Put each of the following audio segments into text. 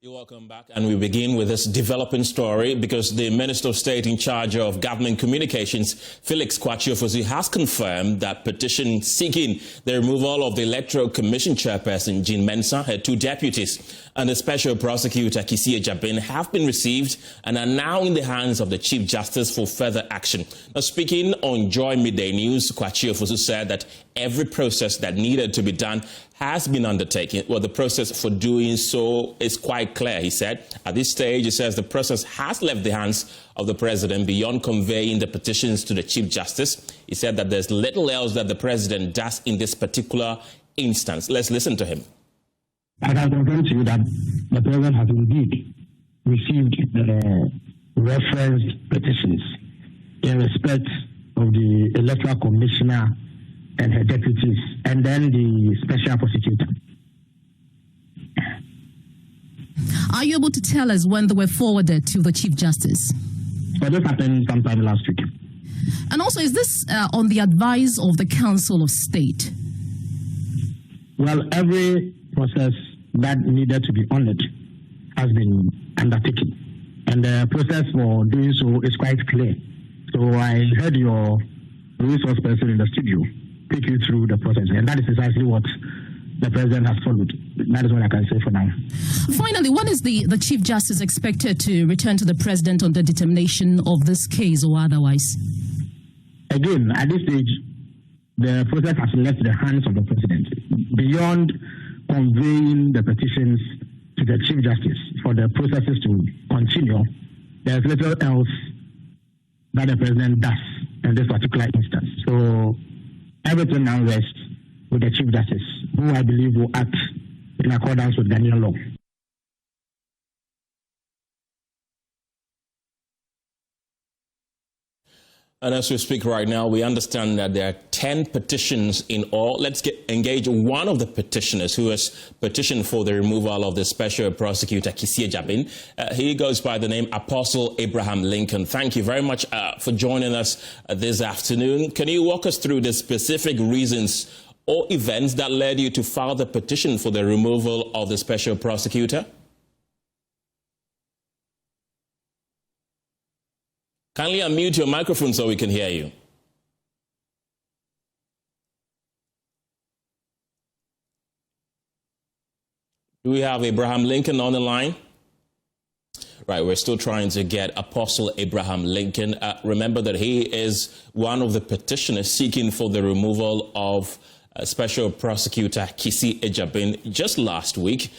You're welcome back, and we begin with this developing story because the Minister of State in charge of Government Communications, Felix Kwakye, has confirmed that petition seeking the removal of the Electoral Commission chairperson, Jean Mensah, her two deputies, and the Special Prosecutor, Kisi Ejabin, have been received and are now in the hands of the Chief Justice for further action. Now, speaking on Joy Midday News, Kwakye said that every process that needed to be done has been undertaken. Well, the process for doing so is quite clear, he said. At this stage, he says the process has left the hands of the president beyond conveying the petitions to the Chief Justice. He said that there's little else that the president does in this particular instance. Let's listen to him. I can confirm to you that the president has indeed received the referenced petitions in respect of the Electoral Commissioner and her deputies, and then the Special Prosecutor. Are you able to tell us when they were forwarded to the Chief Justice? Well, this happened sometime last week. And also, is this on the advice of the Council of State? Well, every process that needed to be honored has been undertaken, and the process for doing so is quite clear. So I heard your resource person in the studio take you through the process, and that is precisely what the president has followed. That is what I can say for now. Finally, when is the Chief Justice expected to return to the president on the determination of this case or otherwise? Again, at this stage, the process has left the hands of the president. Beyond conveying the petitions to the Chief Justice for the processes to continue, there's little else that the president does in this particular instance. So everything now rests with the Chief Justice, who I believe will act in accordance with Ghanaian law. And as we speak right now, we understand that there are 10 petitions in all. Let's engage one of the petitioners who has petitioned for the removal of the Special Prosecutor, Kisi Ejabin. He goes by the name Apostle Abraham Lincoln. Thank you very much for joining us this afternoon. Can you walk us through the specific reasons or events that led you to file the petition for the removal of the Special Prosecutor? Kindly unmute your microphone so we can hear you. Do we have Abraham Lincoln on the line? Right, we're still trying to get Apostle Abraham Lincoln. Remember that he is one of the petitioners seeking for the removal of Special Prosecutor Kisi Ejabin. Just last week,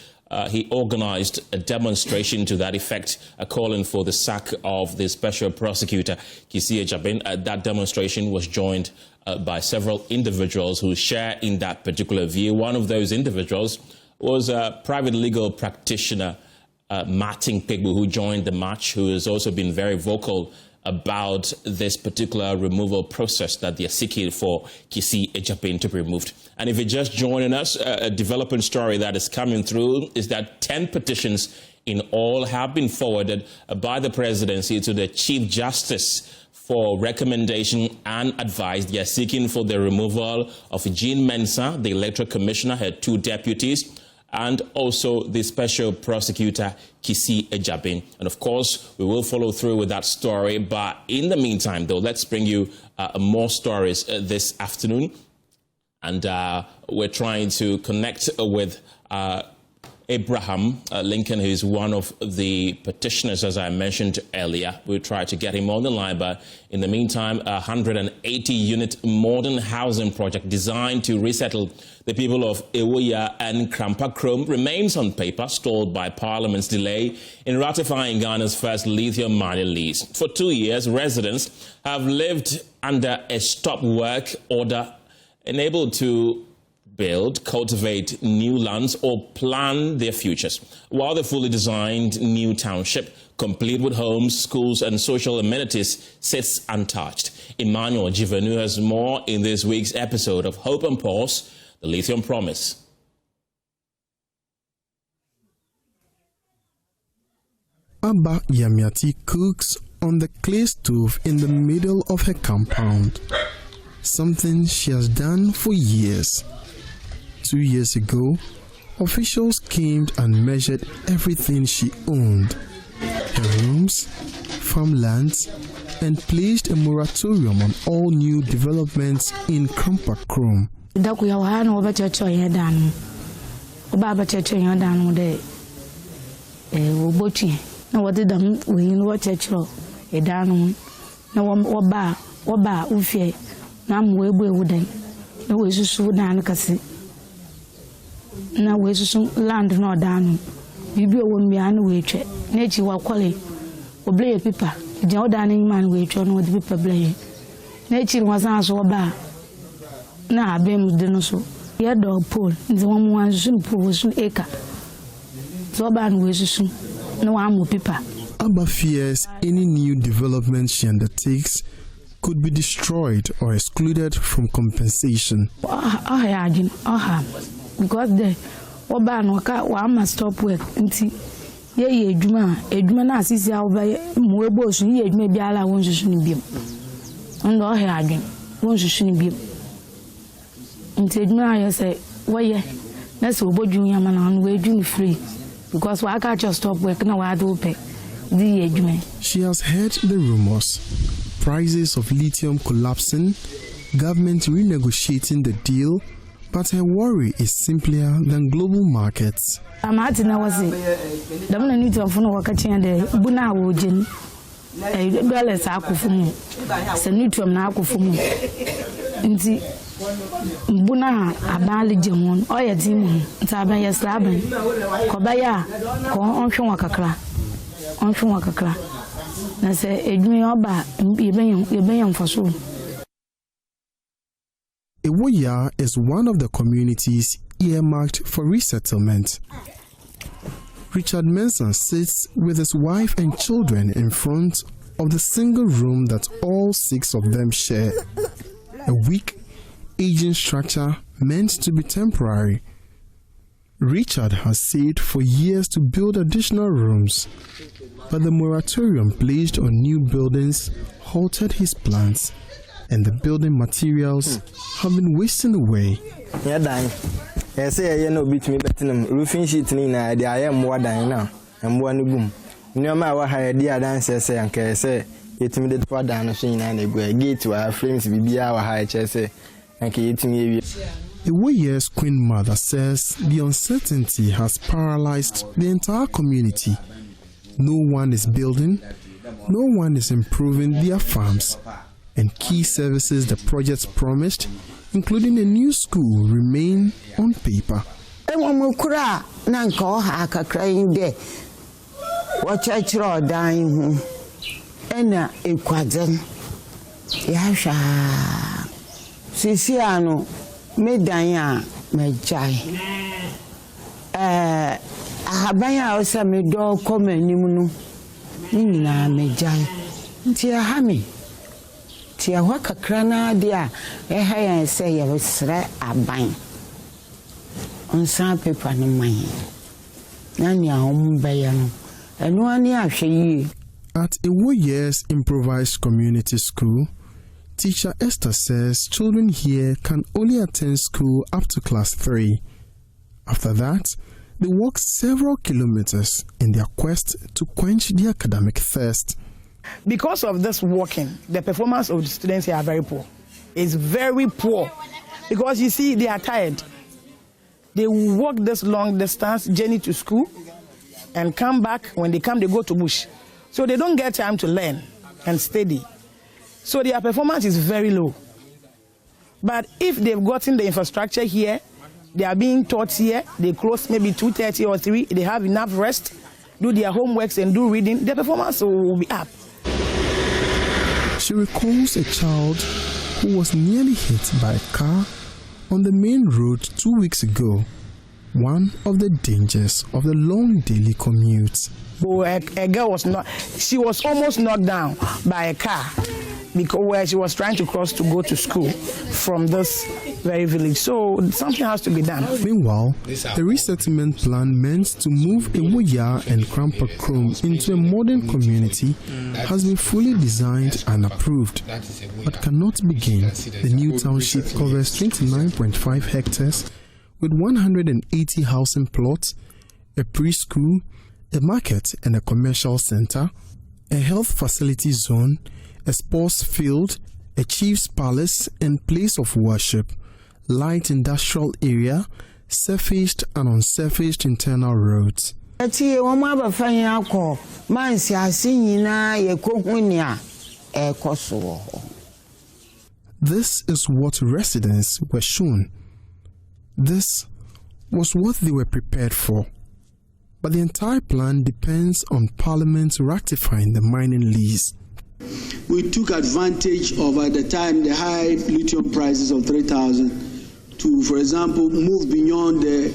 he organized a demonstration to that effect, calling for the sack of the Special Prosecutor, Kisi Ejabin. That demonstration was joined by several individuals who share in that particular view. One of those individuals was a private legal practitioner, Martin Pigbu, who joined the march, who has also been very vocal about this particular removal process that they're seeking for Kisi Ejabin to be removed. And if you're just joining us, a developing story that is coming through is that 10 petitions in all have been forwarded by the presidency to the Chief Justice for recommendation and advice. They are seeking for the removal of Jean Mensah, the Electoral Commissioner, her two deputies, and also the Special Prosecutor, Kisi Ejabin. And of course, we will follow through with that story. But in the meantime, though, let's bring you more stories this afternoon. And we're trying to connect with Abraham Lincoln, who is one of the petitioners, as I mentioned earlier. We'll try to get him on the line, but in the meantime, a 180-unit modern housing project designed to resettle the people of Ewoya and Krampa Krom remains on paper, stalled by Parliament's delay in ratifying Ghana's first lithium mining lease. For 2 years, residents have lived under a stop work order, unable to build, cultivate new lands or plan their futures, while the fully designed new township, complete with homes, schools and social amenities, sits untouched. Emmanuel Jivenu has more in this week's episode of Hope and Pulse, The Lithium Promise. Abba Yamiati cooks on the clay stove in the middle of her compound, something she has done for years. 2 years ago, officials came and measured everything she owned, her rooms, farmlands, and placed a moratorium on all new developments in Krampakrom. Na we so land no down bibi o won bia na we twa na chi wa kwale oble paper je o dan man we twa no the paper blay na chi wa san so ba na abem de no so ye do pole nti won wan sun pole sun eka so ba na we so no wa mo paper. Abba fears any new development she undertakes could be destroyed or excluded from compensation. Because the oba no ka wa ma stop work nti ye edwuma na asisi a oba mo ebo so ye edwuma biala won susu ni biem ndo he adwen won susu ni biem nti edwuma ya say woye na se obodwun ya ma na no we edwun free because wa ka just stop work na wa do pay di edwuma. She has heard the rumors, prices of lithium collapsing, government renegotiating the deal, but her worry is simpler than global markets. Amatina was it. The money to phone wakaching the Buna Wojin, a dollars akufumu, Senutum Nakufumu. Inti Buna, a bali jamon, or a demon, Tabaya Slaban, Kobaya, on Wakakra, on Wakakra. I say, Edmioba, Ibeyan for soon. Ewoya is one of the communities earmarked for resettlement. Richard Manson sits with his wife and children in front of the single room that all 6 of them share. A weak, aging structure meant to be temporary. Richard has saved for years to build additional rooms, but the moratorium placed on new buildings halted his plans, and the building materials have been wasting away. I say, no beat me better roofing sheet in I am more than now, and one boom. No matter how dear dancers say, and can say, it me the part down machine and a gate to our frames be our high chest, and can eat me. Ewoya's queen mother says the uncertainty has paralyzed the entire community. No one is building, no one is improving their farms, and key services the projects promised, including a new school, remain on paper. Ahabanya osa me do come animu no na mejai nti ahami ti ahwa kakra na de a eha yan se ye sre aban onsan paper no man na ni ahom beya no eno ani ahwe yi. At Ewoya's improvised community school, teacher Esther says children here can only attend school up to class 3. After that, they walk several kilometers in their quest to quench the academic thirst. Because of this walking, the performance of the students here are very poor. It's very poor because you see they are tired. They walk this long distance journey to school and come back. When they come, they go to bush. So they don't get time to learn and study. So their performance is very low. But if they've gotten the infrastructure here, they are being taught here, they close maybe 2:30 or 3, they have enough rest, do their homeworks and do reading, their performance will be up. She recalls a child who was nearly hit by a car on the main road 2 weeks ago, one of the dangers of the long daily commute. A girl she was almost knocked down by a car because where she was trying to cross to go to school from this very village. So something has to be done. Meanwhile, the resettlement plan meant to move Ewoya and Krampakrom into a modern community has been fully designed and approved, but cannot begin. The new township covers 29.5 hectares with 180 housing plots, a preschool, a market and a commercial center, a health facility zone, a sports field, a chief's palace and place of worship, light industrial area, surfaced and unsurfaced internal roads. This is what residents were shown. This was what they were prepared for. But the entire plan depends on Parliament ratifying the mining lease. We took advantage of, at the time, the high lithium prices of 3,000 to, for example, move beyond the...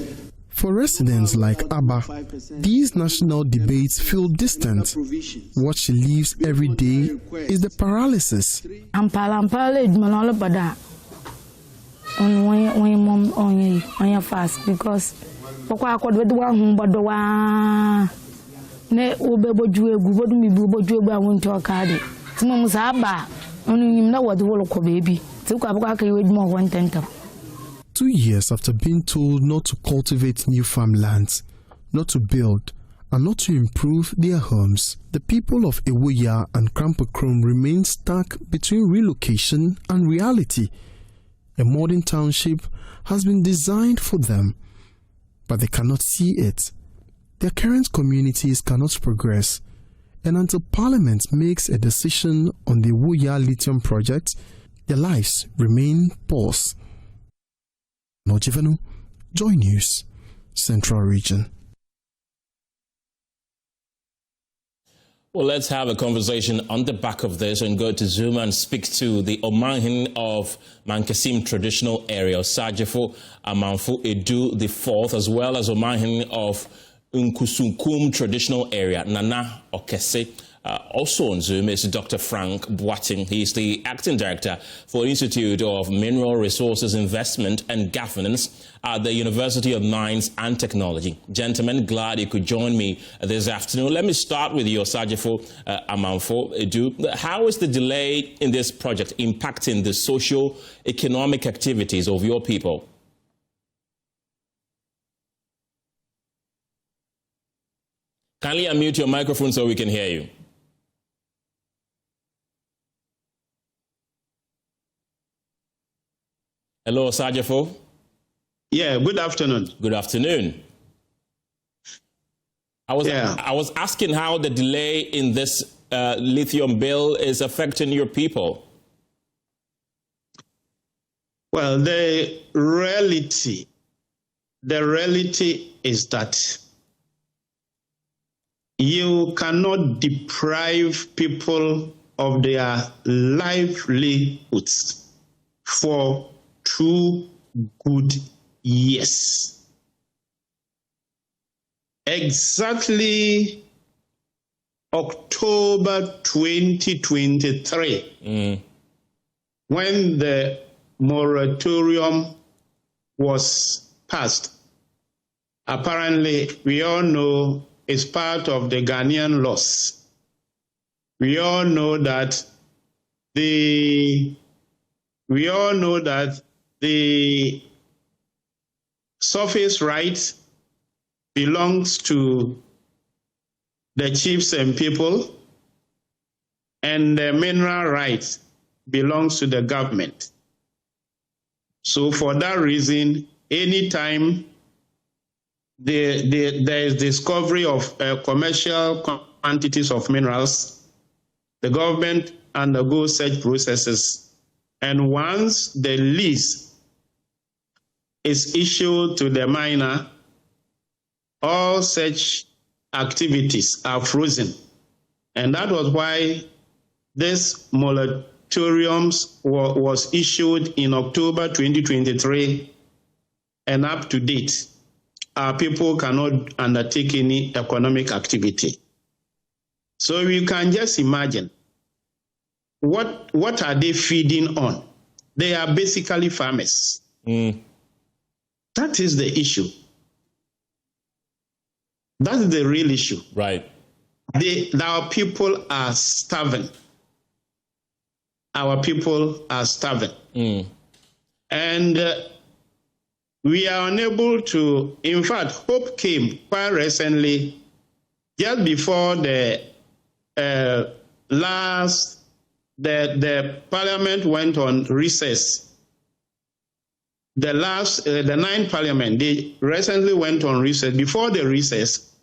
For residents like Abba, these national debates feel distant. What she lives every day is the paralysis. Fast because baby. 2 years after being told not to cultivate new farmlands, not to build, and not to improve their homes, the people of Ewoya and Krampakrom remain stuck between relocation and reality. A modern township has been designed for them, but they cannot see it. Their current communities cannot progress, and until Parliament makes a decision on the Ewoya lithium project, their lives remain paused. Nojivanu, Joy News, Central Region. Well, let's have a conversation on the back of this and go to Zoom and speak to the Omanhin of Mankasim traditional area, Sajefo Amanfo Edu IV, as well as Omanhin of Nkusunkum traditional area, Nana Okese. Also on Zoom is Dr. Frank Boating. He's the acting director for Institute of Mineral Resources Investment and Governance at the University of Mines and Technology. Gentlemen, glad you could join me this afternoon. Let me start with you, Sajefo Amanfo Edu. How is the delay in this project impacting the socio-economic activities of your people? Kindly unmute your microphone so we can hear you. Hello, Sajefo. Yeah, good afternoon. Good afternoon. I was asking how the delay in this lithium bill is affecting your people. Well, the reality is that you cannot deprive people of their livelihoods for 2 good years. Exactly October 2023, when the moratorium was passed, apparently we all know it's part of the Ghanaian laws. We all know that the surface right belongs to the chiefs and people, and the mineral rights belongs to the government. So for that reason, anytime there is discovery of commercial quantities of minerals, the government undergoes such processes. And once the lease is issued to the miner, all such activities are frozen. And that was why this moratorium was issued in October 2023, and up to date, our people cannot undertake any economic activity. So you can just imagine, what are they feeding on? They are basically farmers. That is the issue. That's the real issue. Right. Our people are starving. Our people are starving. And we are unable to, in fact, hope came quite recently, just before the parliament went on recess. The ninth parliament, they recently went on recess. Before the recess,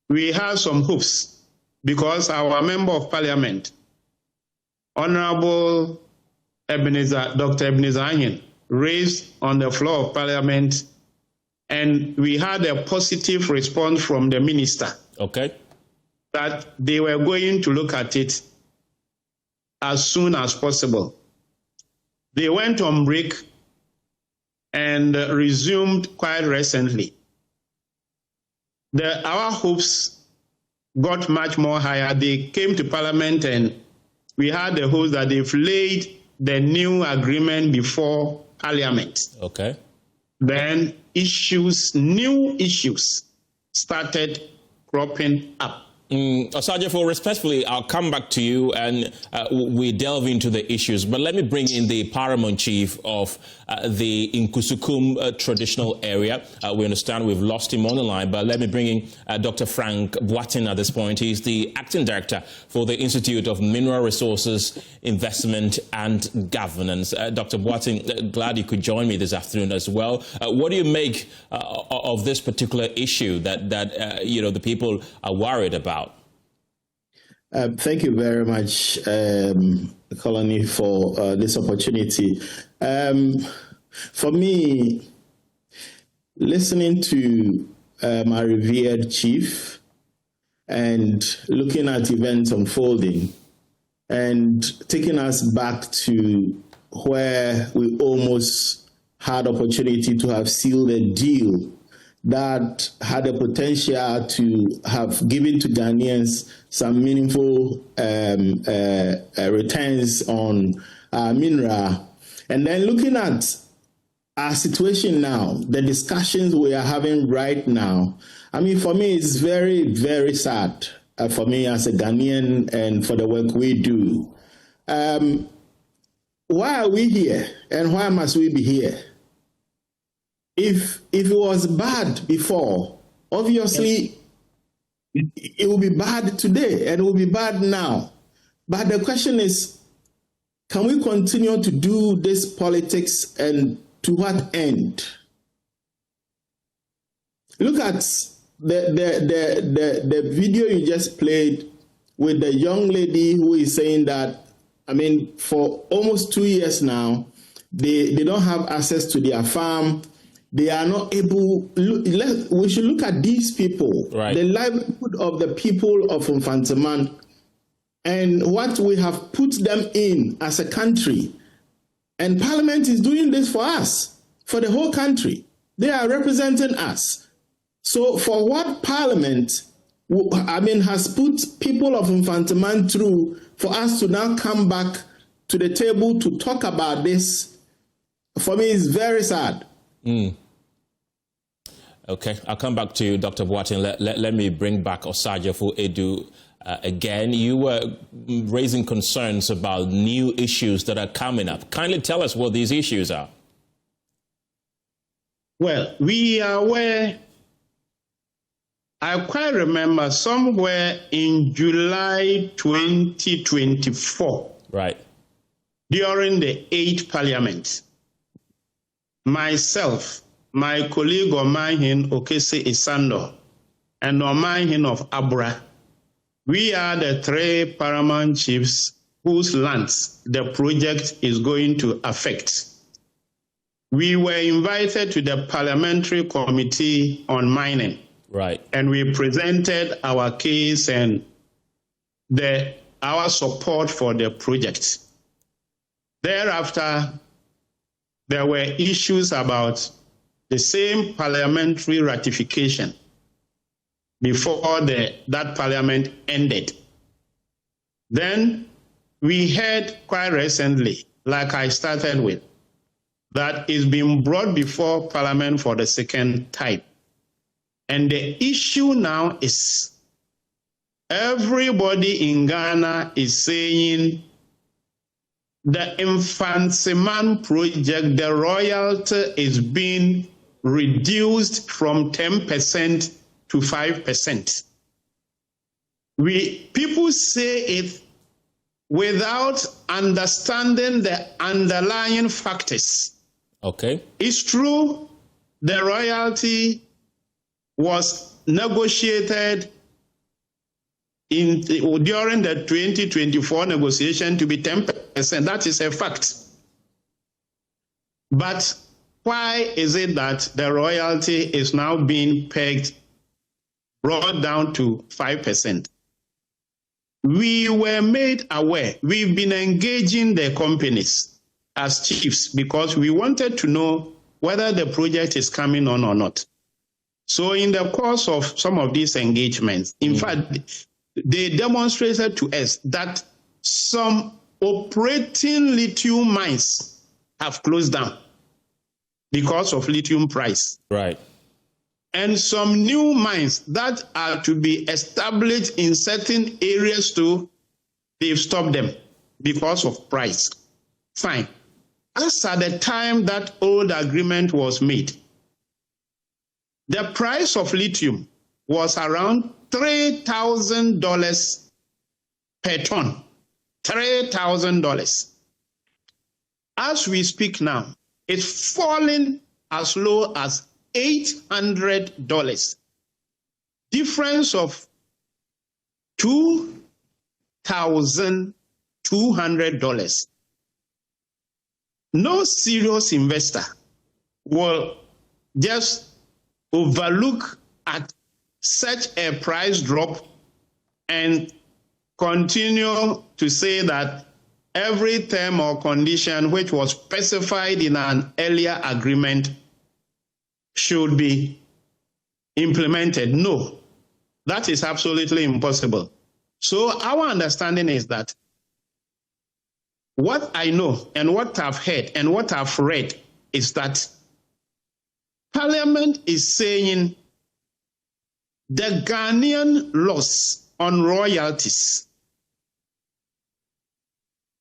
we had some hopes because our member of parliament, Honorable Dr. Ebenezer Ahin, raised on the floor of parliament, and we had a positive response from the minister. Okay. That they were going to look at it as soon as possible. They went on break and resumed quite recently. Our hopes got much more higher. They came to parliament and we had the hopes that they've laid the new agreement before parliament. Okay. Then new issues started cropping up. Osajefo, respectfully, I'll come back to you and we delve into the issues. But let me bring in the paramount chief of the Nkusukum traditional area. We understand we've lost him on the line, but let me bring in Dr. Frank Boatin at this point. He's the acting director for the Institute of Mineral Resources, Investment and Governance. Dr. Boatin, glad you could join me this afternoon as well. What do you make of this particular issue that the people are worried about? Thank you very much, Colony, for this opportunity. For me, listening to my revered chief and looking at events unfolding and taking us back to where we almost had opportunity to have sealed a deal that had the potential to have given to Ghanaians some meaningful returns on mineral. And then looking at our situation now, the discussions we are having right now, I mean, for me, it's very, very sad for me as a Ghanaian and for the work we do. Why are we here and why must we be here? If it was bad before, obviously it will be bad today and it will be bad now. But the question is, can we continue to do this politics and to what end? Look at the video you just played with the young lady who is saying that, I mean, for almost 2 years now, they don't have access to their farm. They are not able. We should look at these people, right. The livelihood of the people of Mfantsipim, and what we have put them in as a country. And Parliament is doing this for us, for the whole country. They are representing us. So for what Parliament, has put people of Mfantsipim through, for us to now come back to the table to talk about this, for me, is very sad. Okay, I'll come back to you, Dr. Boatin. Let me bring back Osajefo Edu again. You were raising concerns about new issues that are coming up. Kindly tell us what these issues are. Well, we are aware. I quite remember somewhere in July 2024, right, during the 8th Parliament, myself, my colleague Omanhin Okese Isando, and Omanhin of Abra, we are the 3 paramount chiefs whose lands the project is going to affect. We were invited to the Parliamentary Committee on Mining. Right. And we presented our case and our support for the project. Thereafter, there were issues about the same parliamentary ratification before that parliament ended. Then we heard quite recently, like I started with, that is being brought before Parliament for the second time. And the issue now is everybody in Ghana is saying the Infantsiman project, the royalty is being reduced from 10% to 5%. People say it without understanding the underlying factors. Okay. It's true, the royalty was negotiated during the 2024 negotiation to be 10%. That is a fact. But why is it that the royalty is now being brought down to 5%? We were made aware. We've been engaging the companies as chiefs because we wanted to know whether the project is coming on or not. So in the course of some of these engagements, in fact, they demonstrated to us that some operating lithium mines have closed down because of lithium price. Right. And some new mines that are to be established in certain areas too, they've stopped them because of price. Fine. As at the time that old agreement was made, the price of lithium was around $3,000 per ton. $3,000. As we speak now, it's fallen as low as $800. Difference of $2,200. No serious investor will just overlook at such a price drop and continue to say that every term or condition which was specified in an earlier agreement should be implemented. No, that is absolutely impossible. So our understanding is that what I know and what I've heard and what I've read is that Parliament is saying the Ghanaian laws on royalties,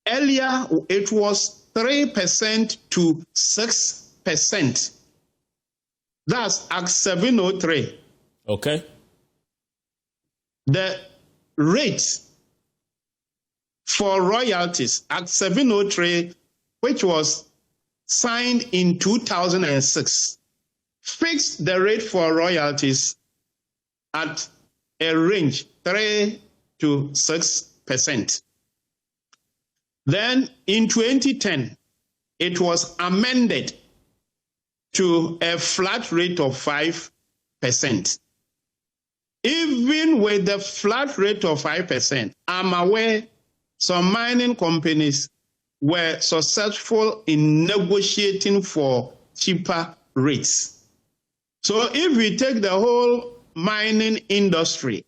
earlier it was 3% to 6%. That's Act 703. Okay. The rate for royalties, Act 703, which was signed in 2006, fixed the rate for royalties at a range 3 to 6%. Then in 2010, it was amended to a flat rate of 5%. Even with the flat rate of 5%, I'm aware some mining companies were successful in negotiating for cheaper rates. So if we take the whole mining industry,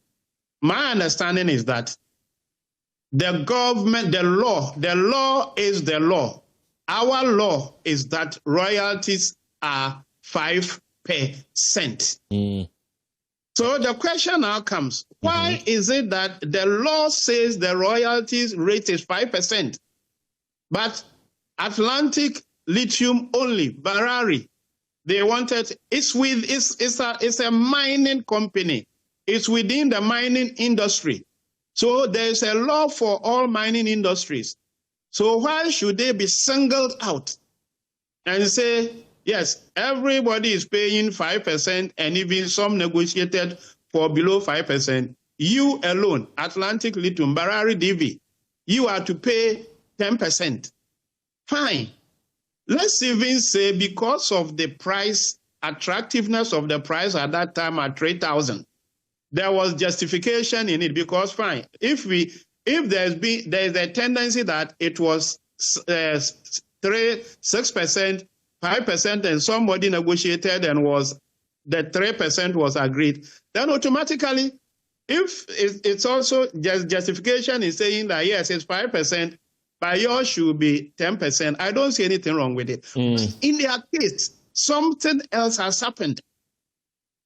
my understanding is that the government, the law is the law. Our law is that royalties are 5%. So the question now comes, why is it that the law says the royalties rate is 5%, but Atlantic Lithium only, Barari, they wanted, it's a mining company. It's within the mining industry. So there's a law for all mining industries. So why should they be singled out and say, yes, everybody is paying 5% and even some negotiated for below 5%. You alone, Atlantic Lithium, Barari DV, you are to pay 10%. Fine. Let's even say because of the price, attractiveness of the price at that time at 3,000, there was justification in it because fine, if there's a tendency that it was 6%, 5%, and somebody negotiated and the 3% was agreed, then automatically, if it's also justification is saying that yes, it's 5%, but yours should be 10%. I don't see anything wrong with it. In their case, something else has happened.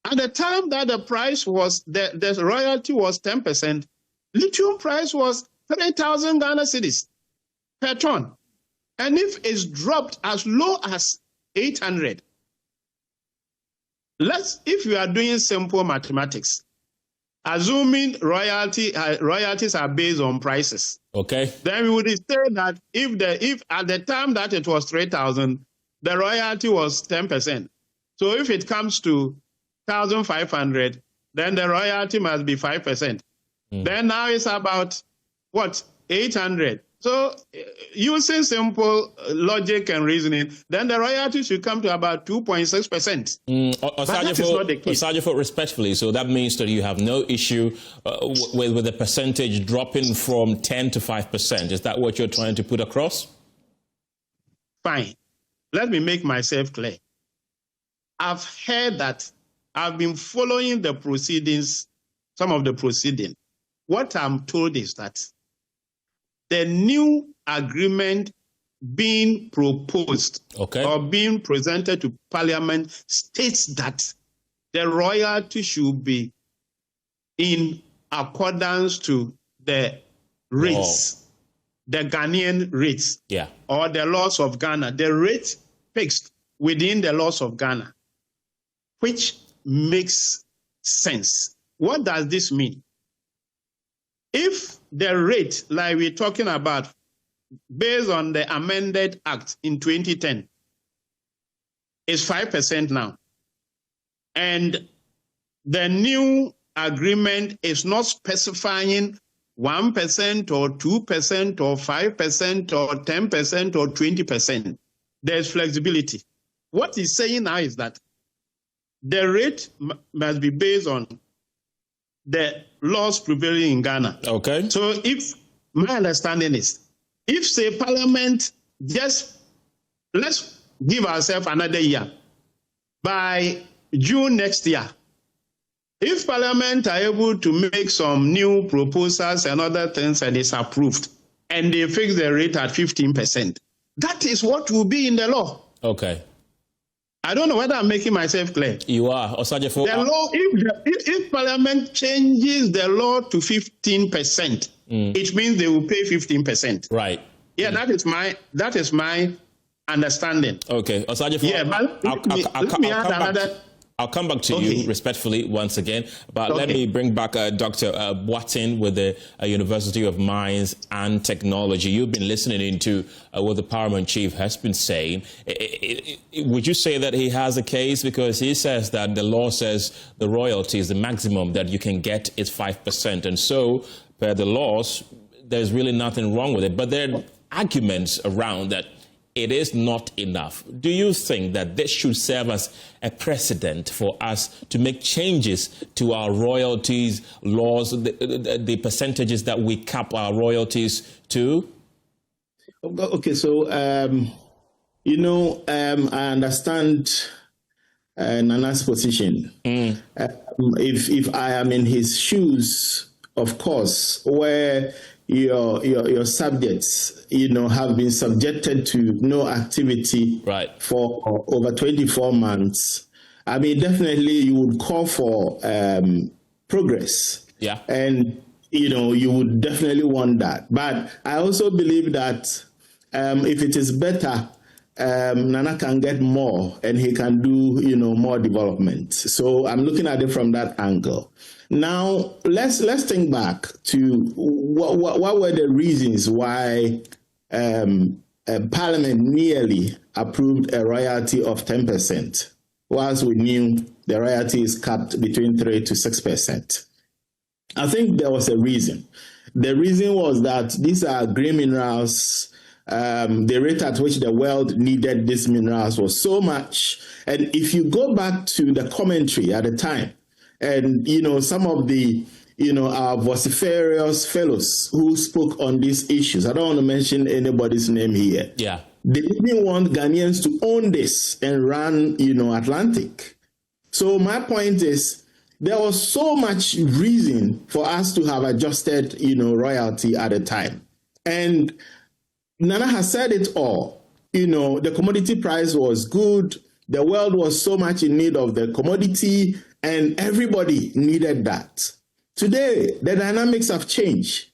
At the time that the price was, the royalty was 10%, lithium price was 3,000 Ghana cedis per ton. And if it's dropped as low as 800, if you are doing simple mathematics, assuming royalties are based on prices, okay, then we would say that if at the time that it was 3,000, the royalty was 10%. So if it comes to 1,500, then the royalty must be 5%. Then now it's about what, 800. So using simple logic and reasoning, then the royalty should come to about 2.6%. But that is not the case. Osajifo, respectfully, so that means that you have no issue with the percentage dropping from 10 to 5%. Is that what you're trying to put across? Fine. Let me make myself clear. I've heard that. I've been following the proceedings, some of the proceedings. What I'm told is that the new agreement being proposed or being presented to Parliament states that the royalty should be in accordance to the rates, the Ghanaian rates, or the laws of Ghana, the rate fixed within the laws of Ghana, which makes sense. What does this mean? If the rate, like we're talking about, based on the amended act in 2010, is 5% now, and the new agreement is not specifying 1% or 2% or 5% or 10% or 20%, there's flexibility. What he's saying now is that the rate must be based on the laws prevailing in Ghana. Okay. So if my understanding is, if say Parliament let's give ourselves another year, by June next year, if Parliament are able to make some new proposals and other things and it's approved, and they fix the rate at 15%, that is what will be in the law. Okay. I don't know whether I'm making myself clear. You are. Osajifo. The law, if Parliament changes the law to 15%, it means they will pay 15%. Right. Yeah, that is my understanding. Okay. Osajifo. Yeah, but let me add another. I'll come back to you respectfully once again, but let me bring back Dr. Watson with the University of Mines and Technology. You've been listening into what the Paramount Chief has been saying. Would you say that he has a case? Because he says that the law says the royalty is the maximum that you can get is 5%. And so, per the laws, there's really nothing wrong with it. But there are arguments around that it is not enough. Do you think that this should serve as a precedent for us to make changes to our royalties laws, the percentages that we cap our royalties to? Okay, so, I understand Nana's position. If I am in his shoes, of course, where your subjects, have been subjected to no activity for over 24 months, I mean, definitely you would call for progress. Yeah. And, you would definitely want that. But I also believe that if it is better, Nana can get more and he can do, more development. So I'm looking at it from that angle. Now, let's think back to what were the reasons why Parliament nearly approved a royalty of 10%, whilst we knew the royalty is capped between 3 to 6%. I think there was a reason. The reason was that these are green minerals. The rate at which the world needed these minerals was so much. And if you go back to the commentary at the time, and, some of the, our vociferous fellows who spoke on these issues, I don't want to mention anybody's name here. Yeah. They didn't want Ghanaians to own this and run, Atlantic. So my point is, there was so much reason for us to have adjusted, royalty at the time. And Nana has said it all. The commodity price was good. The world was so much in need of the commodity, and everybody needed that. Today, the dynamics have changed.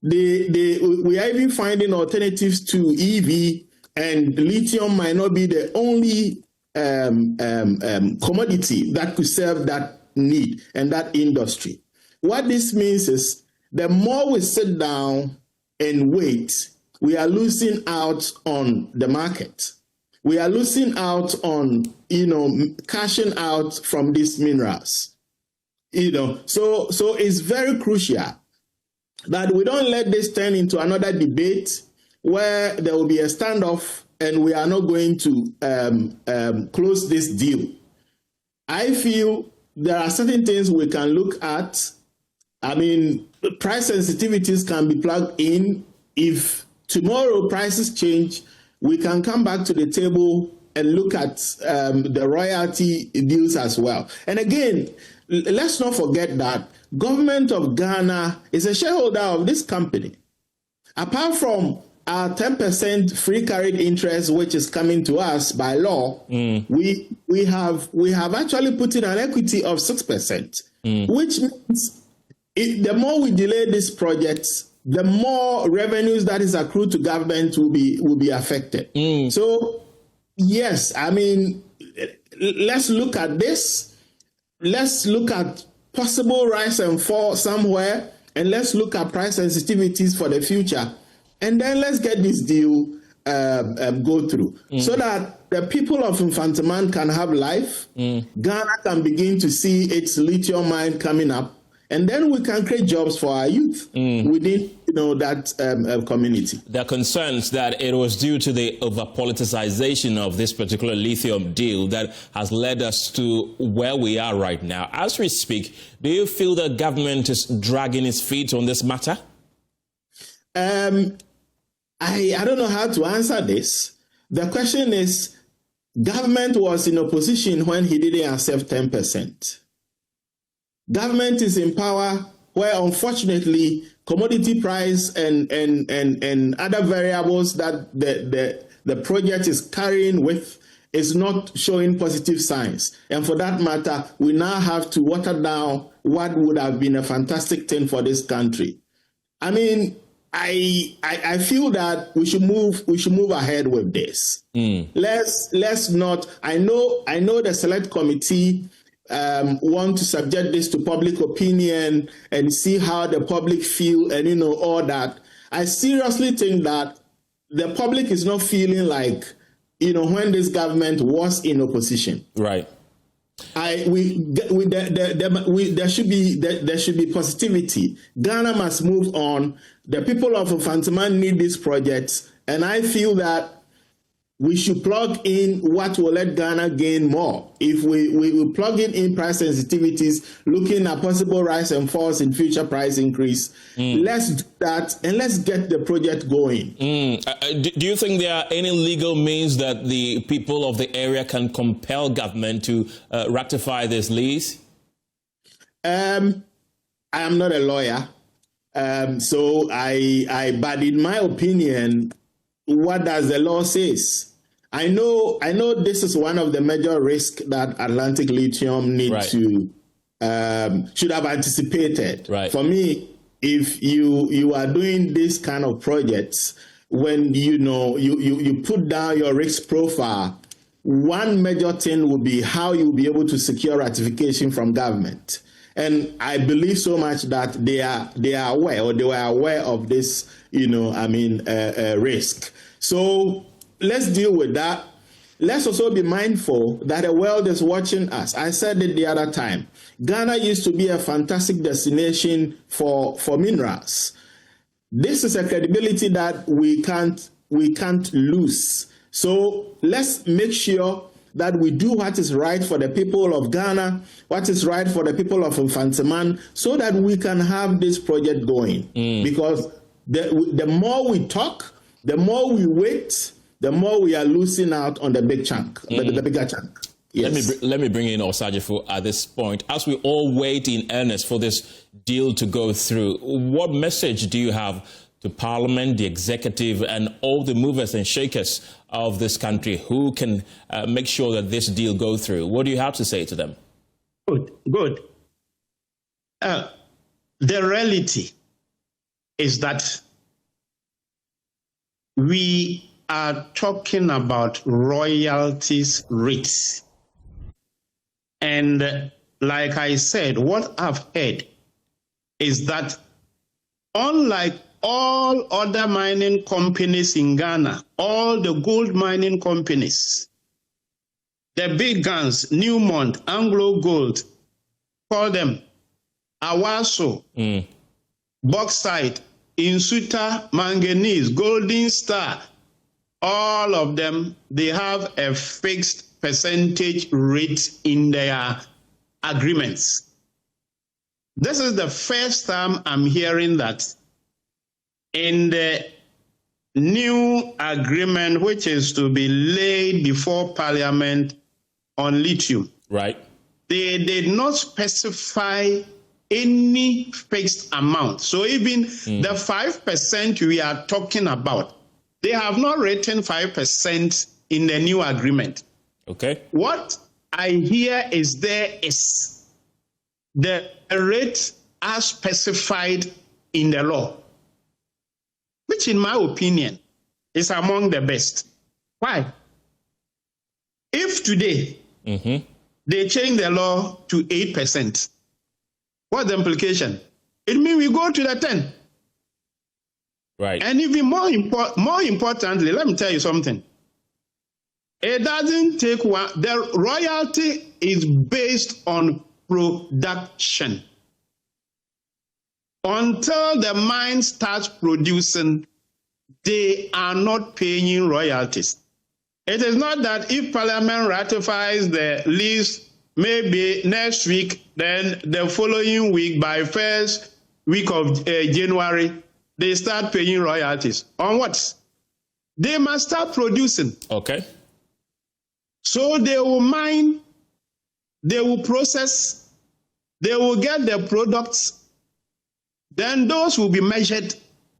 we are even finding alternatives to EV, and lithium might not be the only commodity that could serve that need and that industry. What this means is the more we sit down and wait, we are losing out on the market. We are losing out on, cashing out from these minerals. So it's very crucial that we don't let this turn into another debate where there will be a standoff and we are not going to close this deal. I feel there are certain things we can look at. I mean, price sensitivities can be plugged in. If tomorrow prices change, we can come back to the table and look at the royalty deals as well. And again, let's not forget that government of Ghana is a shareholder of this company. Apart from our 10% free carried interest, which is coming to us by law, we have actually put in an equity of 6%, which means the more we delay this project, the more revenues that is accrued to government will be affected. So, yes, I mean, let's look at this. Let's look at possible rise and fall somewhere, and let's look at price sensitivities for the future. And then let's get this deal go through so that the people of Infantaman can have life. Ghana can begin to see its lithium mine coming up. And then we can create jobs for our youth within that community. There are concerns that it was due to the over-politicization of this particular lithium deal that has led us to where we are right now. As we speak, do you feel the government is dragging its feet on this matter? I don't know how to answer this. The question is, government was in opposition when he didn't accept 10%. Government is in power where, unfortunately, commodity price and other variables that the project is carrying with is not showing positive signs. And for that matter, we now have to water down what would have been a fantastic thing for this country. I mean, I feel that we should move ahead with this. Let's not. I know the select committee want to subject this to public opinion and see how the public feel and all that. I seriously think that the public is not feeling like when this government was in opposition. Right. There should be positivity. Ghana must move on. The people of Infantaman need these projects, and I feel that we should plug in what will let Ghana gain more. If we plug in price sensitivities, looking at possible rise and falls in future price increase, let's do that and let's get the project going. Do you think there are any legal means that the people of the area can compel government to ratify this lease? I am not a lawyer, but in my opinion, what does the law says? I know this is one of the major risks that Atlantic Lithium should have anticipated. Right. For me, if you are doing this kind of projects, when you put down your risk profile, one major thing will be how you'll be able to secure ratification from government. And I believe so much that they are aware, or they were aware of this, risk. So let's deal with that. Let's also be mindful that the world is watching us. I said it the other time. Ghana used to be a fantastic destination for minerals. This is a credibility that we can't lose. So let's make sure that we do what is right for the people of Ghana, what is right for the people of Infantaman, so that we can have this project going. Because the more we talk, the more we wait, the more we are losing out on the big chunk, the bigger chunk. Yes. Let me bring in Osajifo at this point. As we all wait in earnest for this deal to go through, what message do you have to Parliament, the executive, and all the movers and shakers of this country who can make sure that this deal goes through? What do you have to say to them? Good. The reality is that we are talking about royalties rates. And like I said, what I've heard is that unlike all other mining companies in Ghana, all the gold mining companies, the big guns, Newmont, Anglo Gold, call them Awaso, Bauxite, Insuta, Manganese, Golden Star, all of them, they have a fixed percentage rate in their agreements. This is the first time I'm hearing that in the new agreement, which is to be laid before Parliament on lithium. Right. They did not specify any fixed amount. So even the 5% we are talking about, they have not written 5% in the new agreement. Okay. What I hear is there is the rate as specified in the law, which in my opinion is among the best. Why? If today they change the law to 8%, what's the implication? It means we go to the 10. Right. And even more importantly, let me tell you something. It doesn't take one. The royalty is based on production. Until the mine starts producing, they are not paying royalties. It is not that if Parliament ratifies the lease maybe next week, then the following week, by first week of January, they start paying royalties. On what? They must start producing. Okay. So they will mine, they will process, they will get the products, then those will be measured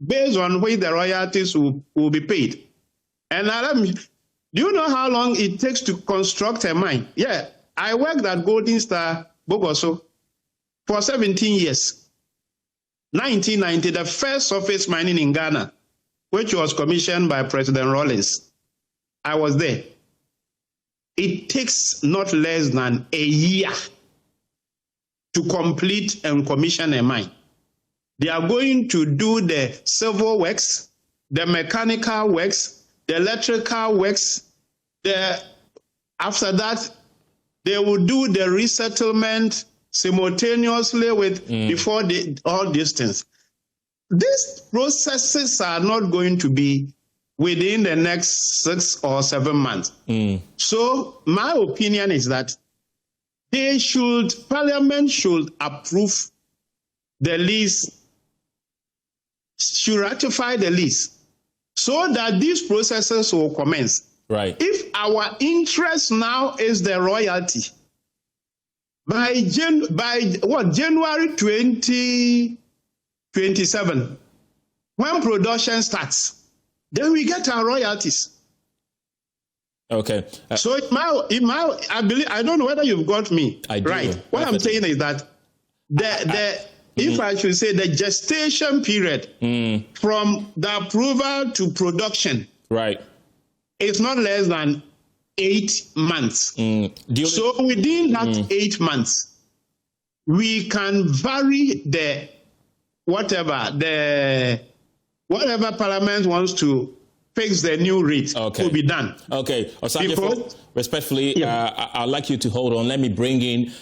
based on which the royalties will be paid. And do you know how long it takes to construct a mine? Yeah, I worked at Golden Star, Bogoso, for 17 years. 1990, the first surface mining in Ghana, which was commissioned by President Rawlings. I was there. It takes not less than a year to complete and commission a mine. They are going to do the civil works, the mechanical works, the electrical works. After that, they will do the resettlement simultaneously with before all these things. These processes are not going to be within the next 6 or 7 months. So my opinion is that Parliament should approve the lease, should ratify the lease, so that these processes will commence. Right. If our interest now is the royalty, by January 2027, when production starts, then we get our royalties. Okay. So I believe, I don't know whether you've got me I do. right. What I'm saying is that if I should say the gestation period from the approval to production, right, is not less than 8 months. So within that 8 months, we can vary whatever Parliament wants to fix the new rate will be done. Okay. Osajefo, respectfully, I'd like you to hold on. Let me bring in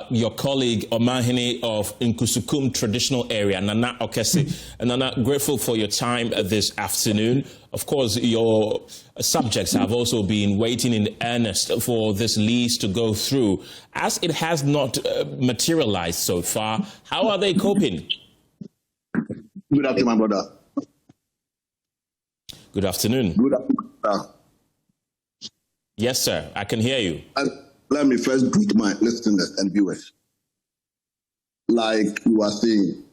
your colleague, Omahene of Nkusukum traditional area, Nana Okese. Nana, grateful for your time this afternoon. Of course, your subjects have also been waiting in earnest for this lease to go through. As it has not materialized so far, how are they coping? Good afternoon, my brother. Good afternoon. Good afternoon. Yes, sir. I can hear you. Let me first greet my listeners and viewers. Like you are saying,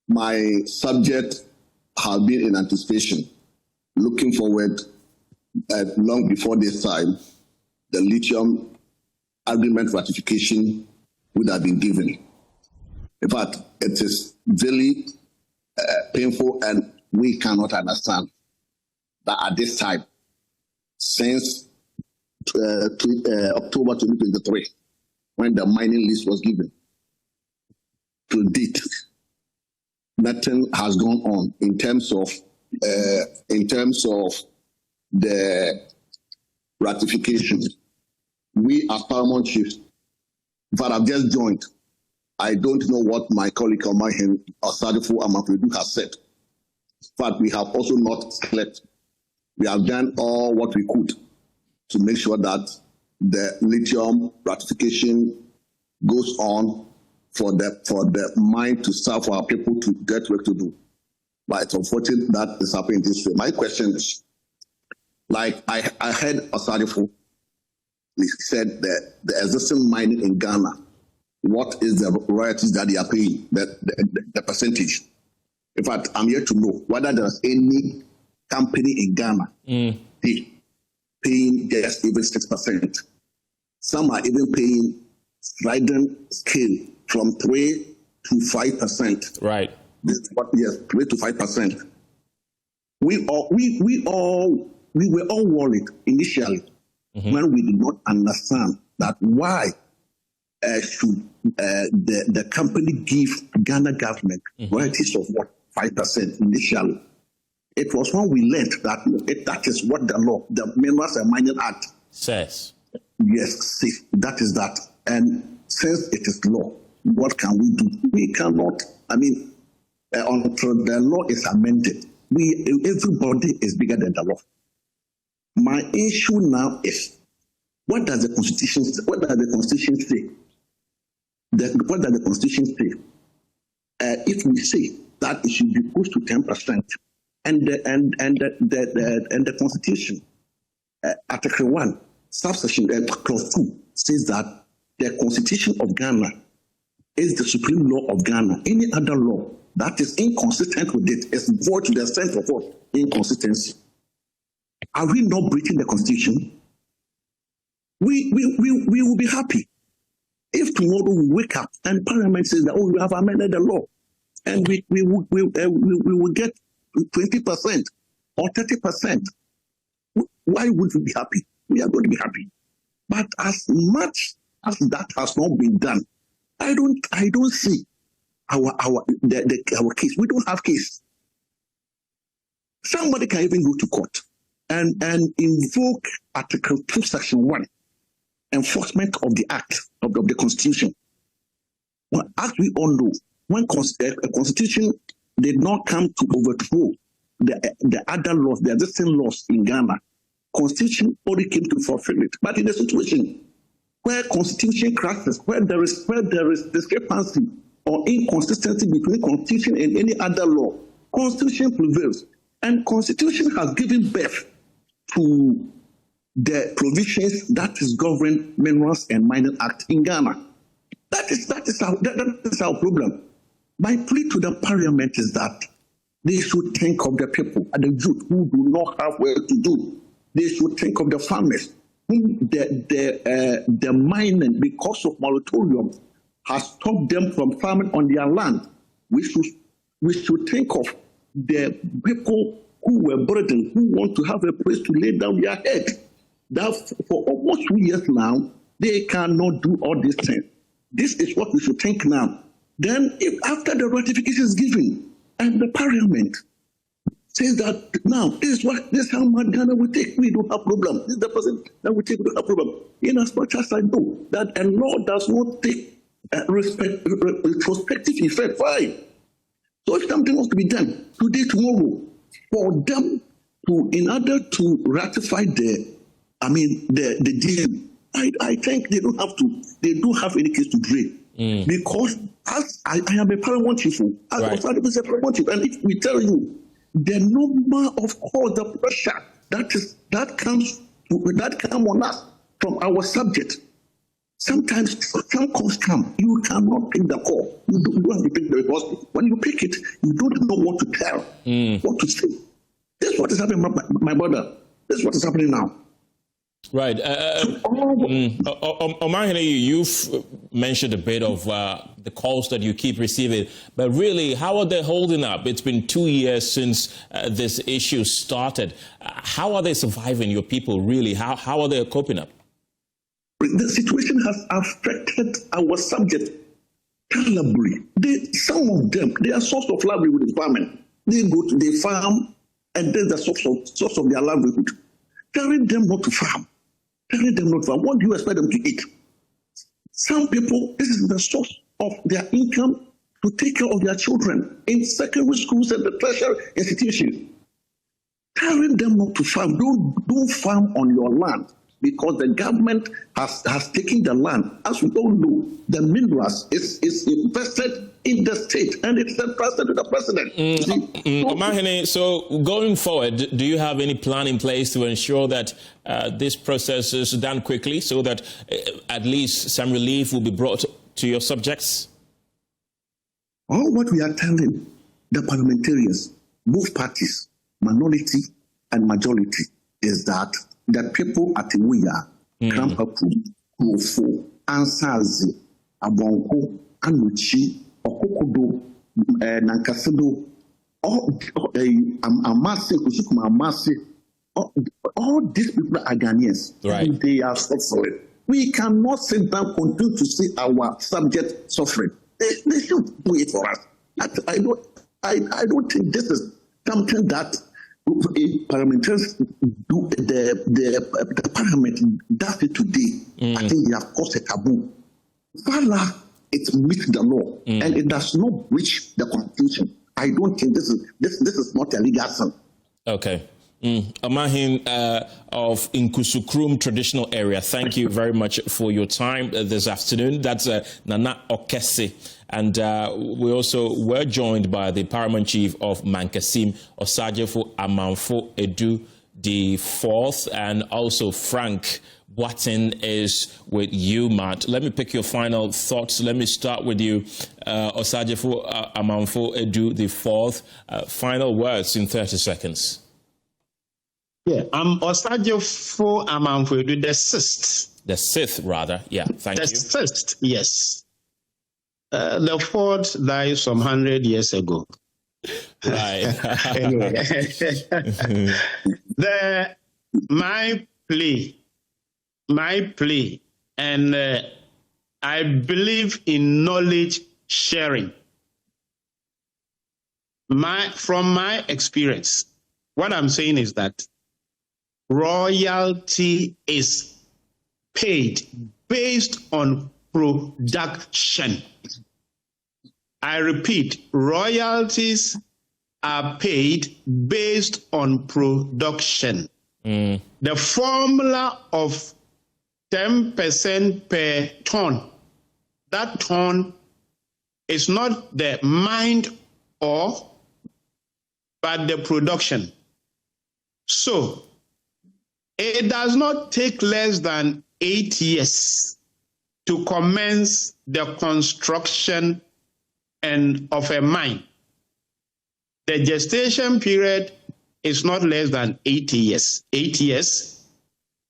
my subject has been in anticipation, looking forward long before this time, the lithium agreement ratification would have been given. In fact, it is really painful, and we cannot understand that at this time, since October 2023, when the mining list was given, to date, nothing has gone on in terms of the ratification. We as paramount chiefs, but I've just joined. I don't know what my colleague Omahin Osadifu Amapredu has said, but we have also not slept. We have done all what we could to make sure that the lithium ratification goes on for the mine to serve for our people to get work to do. But it's unfortunate that is happening this way. My question is, like I heard Osadifu, he said that the existing mining in Ghana, what is the royalties that they are paying, the percentage? In fact, I'm here to know whether there's any company in Ghana paying just even 6%. Some are even paying sliding scale from 3 to 5%. Right. This is what, yes, 3 to 5%. We were all worried initially when we did not understand that why should the company give Ghana government royalties of what 5% initially. It was when we learned that that is what the law, the Minerals and Mining Act says. Yes, see, that is that. And since it is law, what can we do? We cannot. I mean, until the law is amended, everybody is bigger than the law. My issue now is, what does the Constitution say? What does the Constitution say? What does the Constitution say? If we say that it should be close to 10%, and the Constitution, Article 1, subsection clause 2 says that the Constitution of Ghana is the supreme law of Ghana. Any other law that is inconsistent with it is void to the extent of what? Inconsistency. Are we not breaching the Constitution? We will be happy if tomorrow we wake up and Parliament says that, oh, we have amended the law, and we will get 20% or 30%. Why would we be happy? We are going to be happy. But as much as that has not been done, I don't see our case. We don't have case. Somebody can even go to court and invoke Article 2, Section 1, enforcement of the Act of the Constitution. Well, as we all know, when a Constitution did not come to overthrow the other laws, the existing laws in Ghana, Constitution only came to fulfill it. But in a situation where Constitution crashes, where there is discrepancy or inconsistency between Constitution and any other law, Constitution prevails. And Constitution has given birth to the provisions that is govern Minerals and Mining Act in Ghana. That is our problem. My plea to the Parliament is that they should think of the people and the youth who do not have work to do. They should think of the farmers who the mining, because of moratorium, has stopped them from farming on their land. We should think of the people who were burdened, who want to have a place to lay down their head. That for almost 2 years now, they cannot do all these things. This is what we should think now. Then, if after the ratification is given and the Parliament says that now this is how much Ghana will take, we don't have problem. This is the percent that we take, we don't have problem. In as much as I know that a law does not take retrospective effect, fine. So if something was to be done today, tomorrow, for them to, in order to ratify the deal, I think they don't have any case to bring. Because as I am a paramount chief, as Osadifu is a paramount chief, and if we tell you the number of course the pressure that comes on us from our subject, sometimes some calls come, you cannot pick the call. You don't have to pick the because when you pick it, you don't know what to tell, what to say. This is what is happening, my brother. This is what is happening now. Right. Omahene, you've mentioned a bit of the calls that you keep receiving, but really, how are they holding up? It's been 2 years since this issue started. How are they surviving, your people, really? How are they coping up? The situation has affected our subject terribly. Some of them, their source of livelihood is farming. They go to the farm, and there's the source of their livelihood. Telling them not to farm. Telling them not to farm. What do you expect them to eat? Some people, this is the source of their income to take care of their children in secondary schools and the tertiary institutions. Telling them not to farm. Don't farm on your land, because the government has taken the land. As we all know, the minerals is invested in the state, and it's entrusted to the president. Omahene, so going forward, do you have any plan in place to ensure that this process is done quickly, so that at least some relief will be brought to your subjects? All what we are telling the parliamentarians, both parties, minority and majority, is that the people at Iwuya, Krampapu, Krofo, Ansazi, Abonko, Anuchi, Okokodo, Nankasado, Amasi, Kusukuma Amasi, all these people are Ghanaians. Right. And they are suffering. We cannot sit down continue to see our subject suffering. They should do it for us. I don't think this is something that parliamentarians do. The parliament does it today. I think they have caused a taboo. Voila, it meets the law, and it does not breach the constitution. I don't think this is not a legal sin. Okay. Amahin of Nkusukrum traditional area, thank you very much for your time this afternoon. That's Nana Okese. And we also were joined by the Paramount Chief of Mankasim, Osajefo Amanfo Edu the Fourth, and also Frank Boatin is with you, Matt. Let me pick your final thoughts. Let me start with you, Osajefo Amanfo Edu the Fourth. Final words in 30 seconds. Yeah, I'm Osajefo Amanfo Edu the Sixth. The Sixth, rather. Yeah, thank you. The Sixth, yes. The Fourth died some 100 years ago. Right. Anyway, my plea, and I believe in knowledge sharing. From my experience, what I'm saying is that royalty is paid based on production. I repeat, royalties are paid based on production. The formula of 10% per ton, that ton is not the mined ore, but the production. So it does not take less than 8 years to commence the construction of a mine. The gestation period is not less than 8 years. 8 years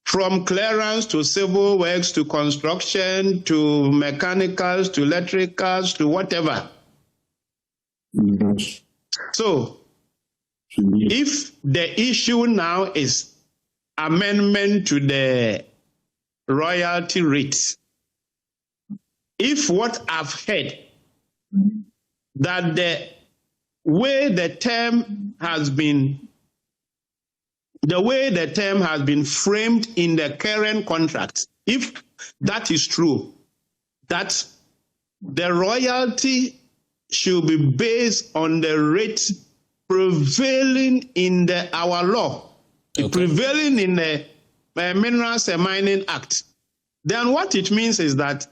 from clearance to civil works to construction to mechanicals to electricals to whatever. So if the issue now is amendment to the royalty rate, if what I've heard that the way the term has been framed in the current contract, if that is true, that the royalty should be based on the rate prevailing in our law, prevailing in the Minerals and Mining Act, then what it means is that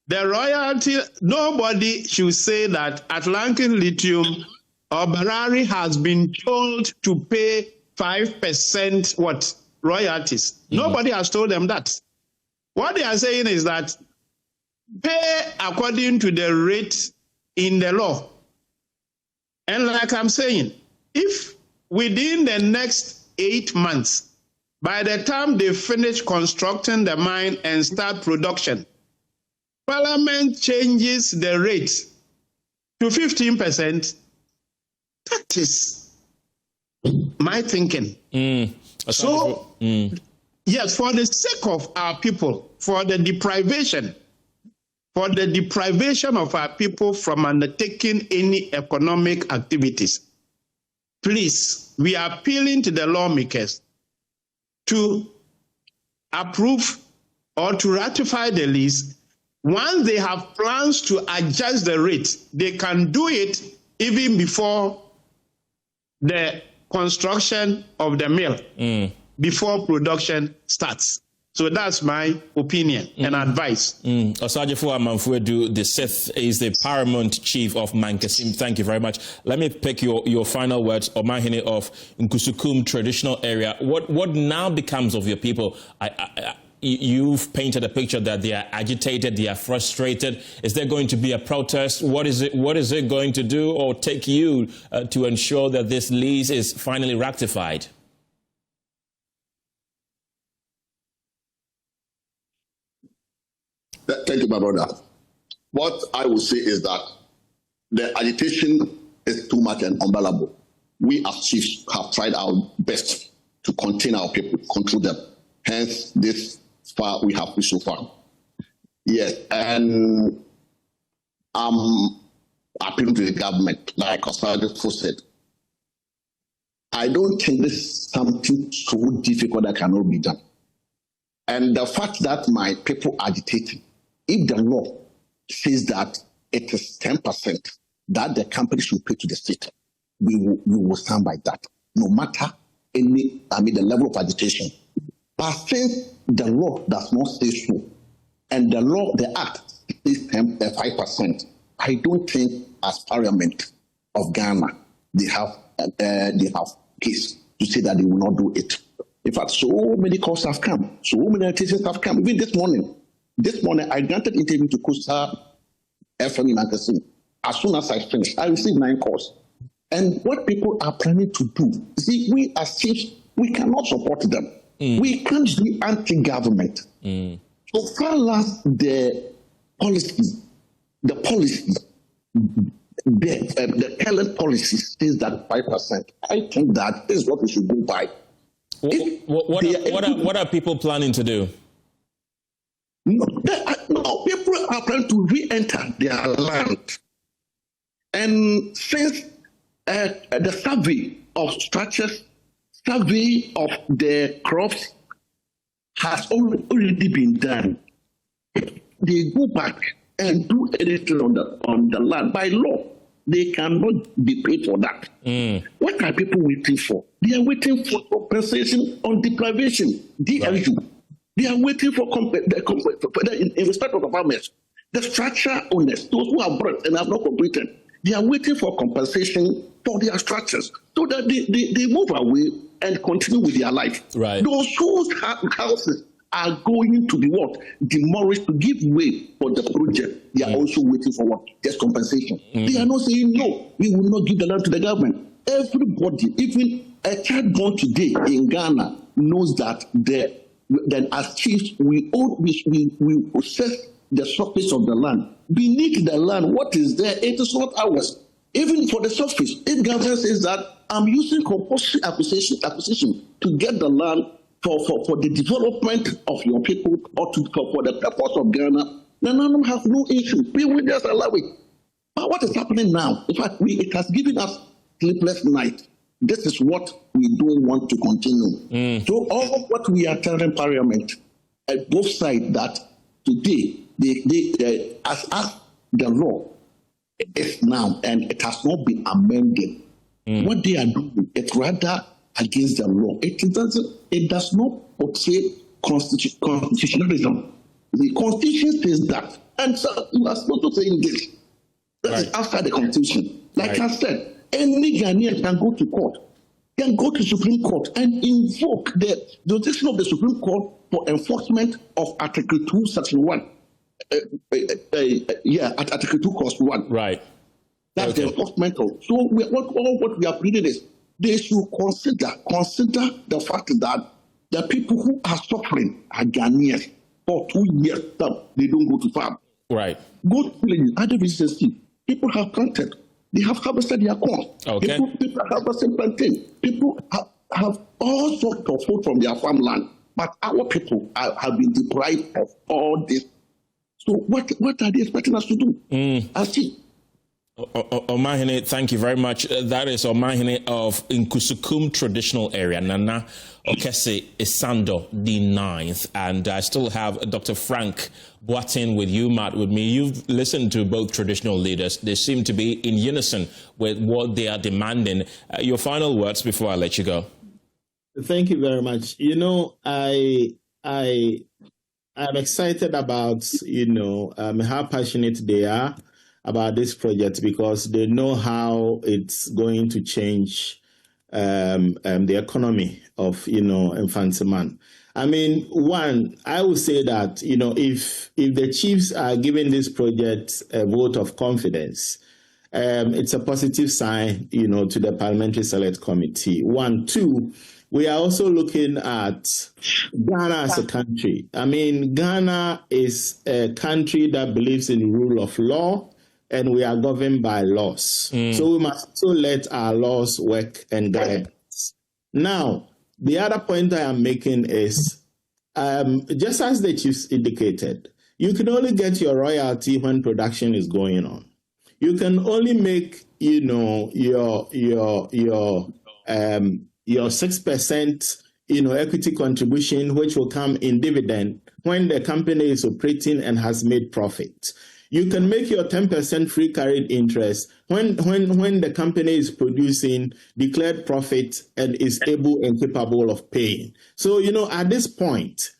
the royalty, nobody should say that Atlantic Lithium or Barari has been told to pay 5% royalties. Nobody has told them that. What they are saying is that pay according to the rate in the law. And like I'm saying, if within the next 8 months By the time they finish constructing the mine and start production, Parliament changes the rate to 15%. That is my thinking. So, yes, for the sake of our people, for the deprivation of our people from undertaking any economic activities, please, we are appealing to the lawmakers to approve or to ratify the lease. Once they have plans to adjust the rate, they can do it even before the construction of the mill, before production starts. So that's my opinion and advice. Osajifo Amanfuedu, the Sith, is the paramount chief of Mankasim. Thank you very much. Let me pick your final words, Omahine of Nkusukum traditional area. What now becomes of your people? You've painted a picture that they are agitated, they are frustrated. Is there going to be a protest? What is it going to do or take you to ensure that this lease is finally rectified? Thank you, my brother. What I will say is that the agitation is too much and unbearable. We as chiefs have tried our best to contain our people, control them. Hence, this far we have pushed so far. Yes, and I'm appealing to the government, like Osajifo said. I don't think this is something so difficult that cannot be done. And the fact that my people are agitating, if the law says that it is 10% that the company should pay to the state, we will stand by that, no matter the level of agitation. But since the law does not say so, and the act is 5%, I don't think as Parliament of Ghana they have case to say that they will not do it. In fact, so many calls have come, so many agitations have come. Even this morning, I granted interview to Costa FM in Mankasim. As soon as I finished, I received 9 calls. And what people are planning to do, see, we as chiefs, we cannot support them. We can't be anti-government. So far as the policy, the current policy says that 5%, I think that is what we should go by. What are people planning to do? No, people are planning to re-enter their land. And since the survey of structures, survey of the crops has already been done, they go back and do anything on the land. By law, they cannot be paid for that. What are people waiting for? They are waiting for compensation on deprivation, DLU. They are waiting for in respect of the farmers, the structure owners, those who have brought and have not completed. They are waiting for compensation for their structures so that they move away and continue with their life. Right. Those whose houses are going to be demolished to give way for the project. They are also waiting for just compensation. They are not saying no, we will not give the land to the government. Everybody, even a child born today in Ghana, knows that then as chiefs, we possess the surface of the land. Beneath the land, what is there? It is not ours. Even for the surface, if government says that I'm using compulsory acquisition to get the land for the development of your people or for the purpose of Ghana, then I don't have no issue. We will just allow it. But what is happening now? In fact, it has given us sleepless night. This is what we don't want to continue. So all of what we are telling Parliament at both sides that today, as the law is now and it has not been amended, what they are doing, it's rather against the law. It does not portray constitutionalism. The Constitution says that. And so you are supposed to say this. That is after the Constitution. Like I said, any Ghanaian can go to court, can go to Supreme Court and invoke the jurisdiction of the Supreme Court for enforcement of Article 2, Section 1. At Article 2, Clause 1. Right. That's the enforcement of. So what we are pleading is they should consider the fact that The people who are suffering are Ghanaians. For 2 years, they don't go to farm. Right. Go to villages, other villages, people have planted. They have harvested their corn. Okay. People have harvested plantain. People have all sorts of food from their farmland. But our people have been deprived of all this. So what are they expecting us to do? I see. Omahene, thank you very much. That is Omahene of Nkusukum traditional area, Nana Okese Isando, the 9th. And I still have Dr. Frank Boateng with you, Matt, with me. You've listened to both traditional leaders. They seem to be in unison with what they are demanding. Your final words before I let you go. Thank you very much. You know, I'm excited about, how passionate they are about this project, because they know how it's going to change the economy of, Mfantsiman. I mean, one, I would say that, if the chiefs are giving this project a vote of confidence, it's a positive sign, to the Parliamentary Select Committee. One, two, we are also looking at Ghana as a country. I mean, Ghana is a country that believes in the rule of law, and we are governed by laws. So we must also let our laws work and guide us. Now, the other point I am making is, just as the chiefs indicated, you can only get your royalty when production is going on. You can only make, your 6%, equity contribution, which will come in dividend when the company is operating and has made profit. You can make your 10% free carried interest when the company is producing declared profit and is able and capable of paying. So, at this point,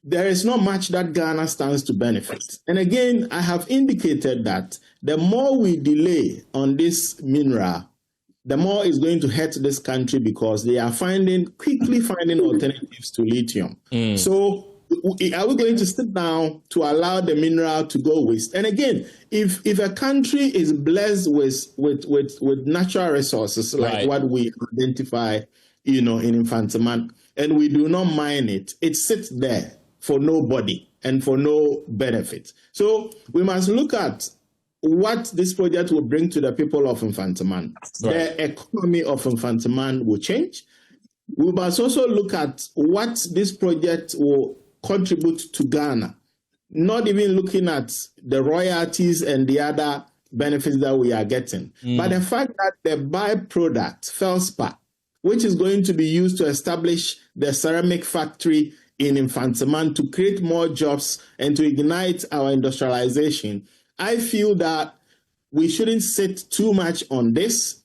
there is not much that Ghana stands to benefit. And again, I have indicated that the more we delay on this mineral, the more it's going to hurt this country, because they are quickly finding alternatives to lithium. So are we going to sit down to allow the mineral to go waste? And again, if a country is blessed with natural resources like what we identify, in Mfantsiman, and we do not mine it, it sits there for nobody and for no benefit. So we must look at what this project will bring to the people of Mfantsiman. The economy of Mfantsiman will change. We must also look at what this project will contribute to Ghana, not even looking at the royalties and the other benefits that we are getting, but the fact that the byproduct, feldspar, which is going to be used to establish the ceramic factory in Mfantsiman to create more jobs and to ignite our industrialization, I feel that we shouldn't sit too much on this.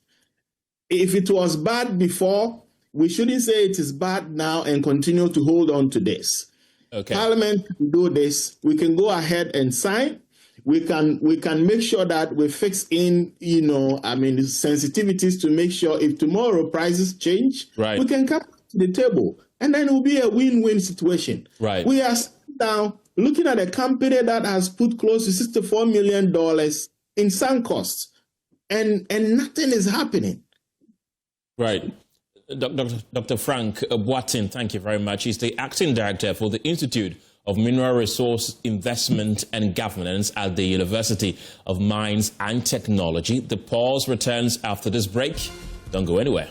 If it was bad before, we shouldn't say it is bad now and continue to hold on to this. Okay. Parliament can do this. We can go ahead and sign. We can make sure that we fix in, sensitivities to make sure if tomorrow prices change, we can come to the table, and then it will be a win-win situation. Right. We are sitting down looking at a company that has put close to $64 million in sunk costs, and nothing is happening. Right. Dr. Frank Boateng, thank you very much. He's the acting director for the Institute of Mineral Resource Investment and Governance at the University of Mines and Technology. The Pulse returns after this break. Don't go anywhere.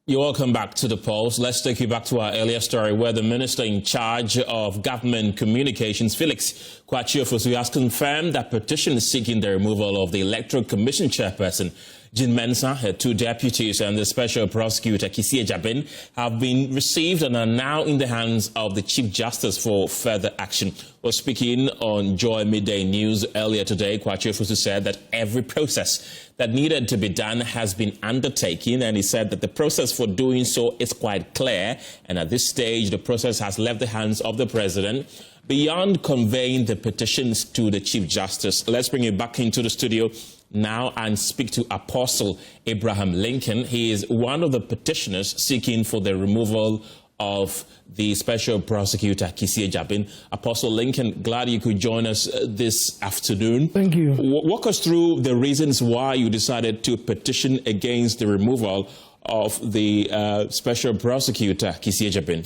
You're welcome back to The Pulse. Let's take you back to our earlier story where the Minister in charge of Government Communications, Felix Kwakye, has confirmed that petitions seeking the removal of the Electoral Commission chairperson, Jean Mensah, her 2 deputies, and the Special Prosecutor, Kissie Ejabin, have been received and are now in the hands of the Chief Justice for further action. Well, speaking on Joy Midday News earlier today, Kwakye said that every process that needed to be done has been undertaken, and he said that the process for doing so is quite clear, and at this stage, the process has left the hands of the President. Beyond conveying the petitions to the Chief Justice, let's bring you back into the studio now and speak to Apostle Abraham Lincoln. He is one of the petitioners seeking for the removal of the Special Prosecutor, Kissie Ejabin. Apostle Lincoln, glad you could join us this afternoon. Thank you. Walk us through the reasons why you decided to petition against the removal of the Special Prosecutor, Kissie Ejabin.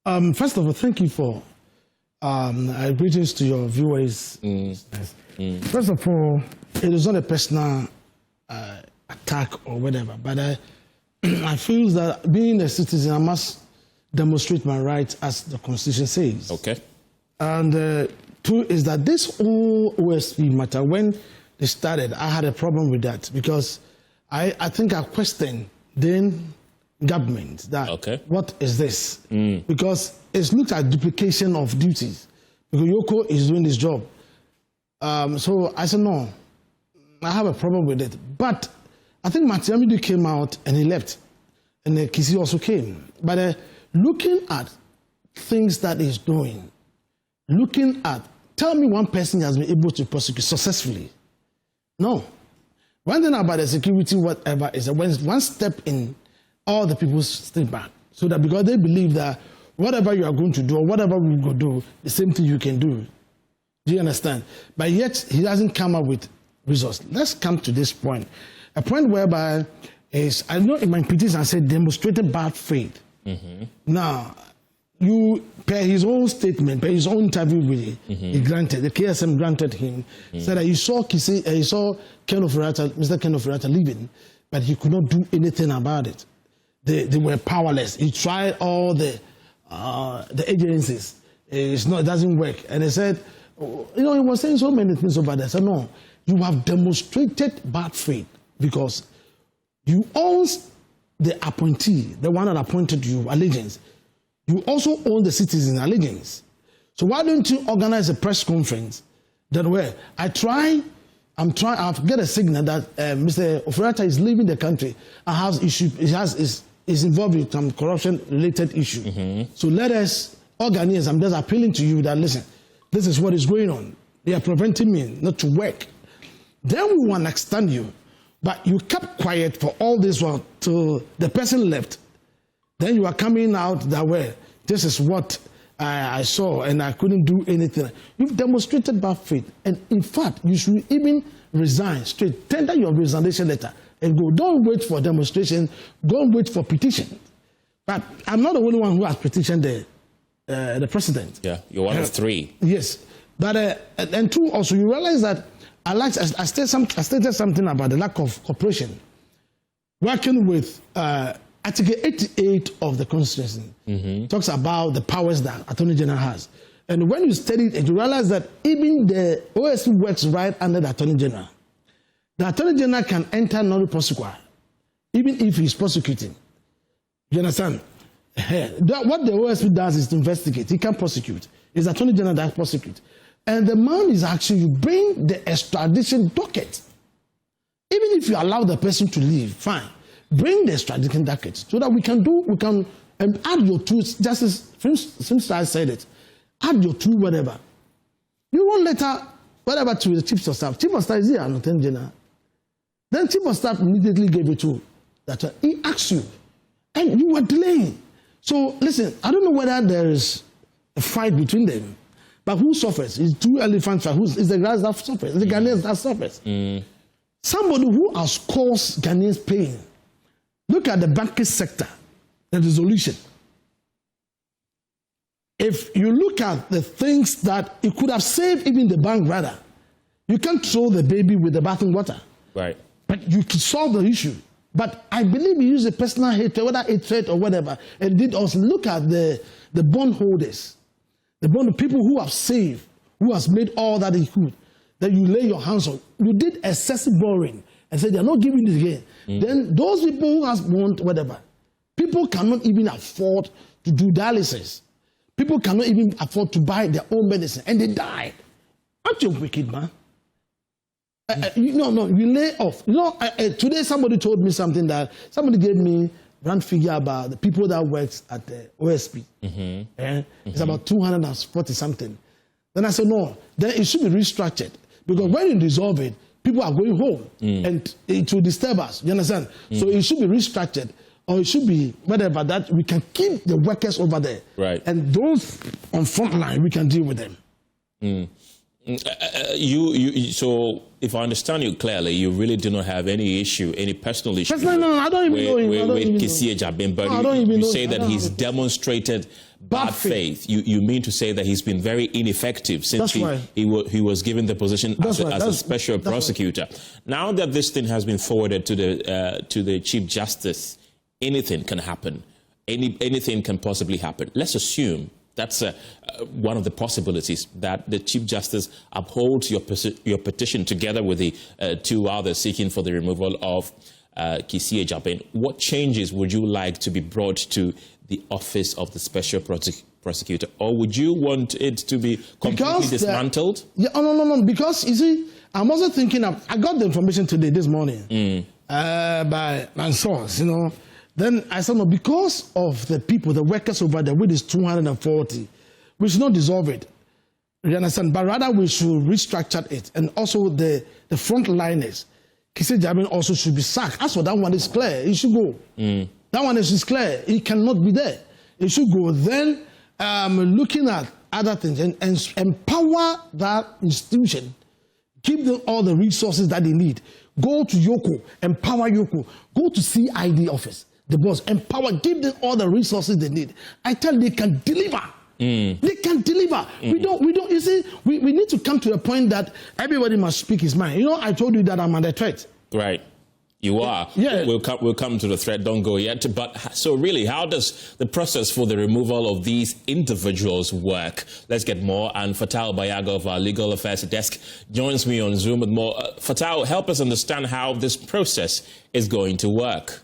First of all, thank you for greetings to your viewers. First of all, it is not a personal attack or whatever, but I feel that being a citizen, I must demonstrate my rights as the Constitution says. Okay. And two is that this whole OSP matter, when they started, I had a problem with that because I think I questioned then government that what is this? Because it's looked at duplication of duties. Because Yoko is doing this job. So I said, no, I have a problem with it. But I think Matiamidu came out and he left. And Kisi also came. But looking at things that he's doing, tell me one person has been able to prosecute successfully. No. One thing about the security, whatever, is that when one step in, all the people stay back. So that because they believe that whatever you are going to do or whatever we will do, the same thing you can do. Do you understand? But yet, he hasn't come up with results. Let's come to this point. A point whereby is, I know in my petition I said demonstrated bad faith. Now, you, per his own statement, per his own interview with it, he granted, the KSM granted him, said that he saw Mr. Ken Ofurata leaving, but he could not do anything about it. They were powerless. He tried all the agencies. It doesn't work. And he said, he was saying so many things about that. I said, no, you have demonstrated bad faith because you own the appointee, the one that appointed you, allegiance. You also own the citizen allegiance. So why don't you organize a press conference that way? I've get a signal that Mr. Ofurata is leaving the country and is involved with some corruption-related issue. So let us organize. I'm just appealing to you that, listen, this is what is going on. They are preventing me not to work. Then we will understand you. But you kept quiet for all this while till the person left. Then you are coming out that way. This is what I saw and I couldn't do anything. You've demonstrated bad faith. And in fact, you should even resign straight. Tender your resignation letter and go. Don't wait for demonstration. Go and wait for petition. But I'm not the only one who has petitioned the president. Yeah, you're one of three. Yes. But and two, also, you realize that I stated something about the lack of cooperation. Working with Article 88 of the Constitution talks about the powers that Attorney General has. And when you study it, you realize that even the OSP works right under the Attorney General. The Attorney General can enter non-prosecutor, even if he's prosecuting. You understand? What the OSP does is to investigate. He can prosecute. It's the Attorney General that prosecutes. And the man is actually, you bring the extradition docket. Even if you allow the person to leave, fine. Bring the extradition docket so that we can add your tools, just as since I said it, add your tool, whatever. You won't letter, whatever, to the chief of staff. Chief of staff is here, Attorney General. Then chief of staff immediately gave it to that. He asked you, and you were delaying. So listen, I don't know whether there is a fight between them, but who suffers? It's two elephants. It's the guys that suffers. It's the Ghanaians that suffers. Somebody who has caused Ghanaians pain. Look at the banking sector, the resolution. If you look at the things that it could have saved even the bank rather, you can't throw the baby with the bathing water. Right. But you could solve the issue. But I believe he used a personal hatred, whether hatred or whatever, and did also look at the bondholders, the bond people who have saved, who has made all that he could, that you lay your hands on. You did excessive borrowing and said they're not giving it again. Then those people who has want whatever, people cannot even afford to do dialysis. People cannot even afford to buy their own medicine, and they died. Aren't you wicked, man? You lay off. Today somebody told me something that somebody gave me one figure about the people that works at the OSP. It's about 240 something. Then I said, no, then it should be restructured. Because when you dissolve it, people are going home and it will disturb us. You understand? So it should be restructured, or it should be whatever, that we can keep the workers over there. Right. And those on front line, we can deal with them. So if I understand you clearly, you really do not have any issue, any personal issue. No, I don't even know him. With Kissie Jabin, but you say that he's demonstrated bad faith. You mean to say that he's been very ineffective since he was given the position as a special prosecutor. Now that this thing has been forwarded to the Chief Justice, anything can happen. Anything can possibly happen. Let's assume that's one of the possibilities, that the Chief Justice upholds your petition together with the two others seeking for the removal of Kissie Jabin. What changes would you like to be brought to the office of the Special Prosecutor? Or would you want it to be completely dismantled? No. Because, you see, I'm also thinking of, I got the information today, this morning, by my source, you know. Then I said, no, because of the people, the workers over there, with this 240, we should not dissolve it. You understand? But rather we should restructure it. And also the frontliners, Kissie Jabin also should be sacked. As for that one, is clear. It should go. That one is clear. It cannot be there. It should go. Then looking at other things and empower that institution, give them all the resources that they need. Go to Yoko, empower Yoko. Go to CID office. The boss, empower, give them all the resources they need. I tell you, they can deliver. They can deliver. We don't, you see, we need to come to a point that everybody must speak his mind. You know, I told you that I'm under threat. Right. You are. Yeah. We'll come to the threat. Don't go yet. But so really, how does the process for the removal of these individuals work? Let's get more. And Fatal Bayaga of our Legal Affairs Desk joins me on Zoom with more. Fatal, help us understand how this process is going to work.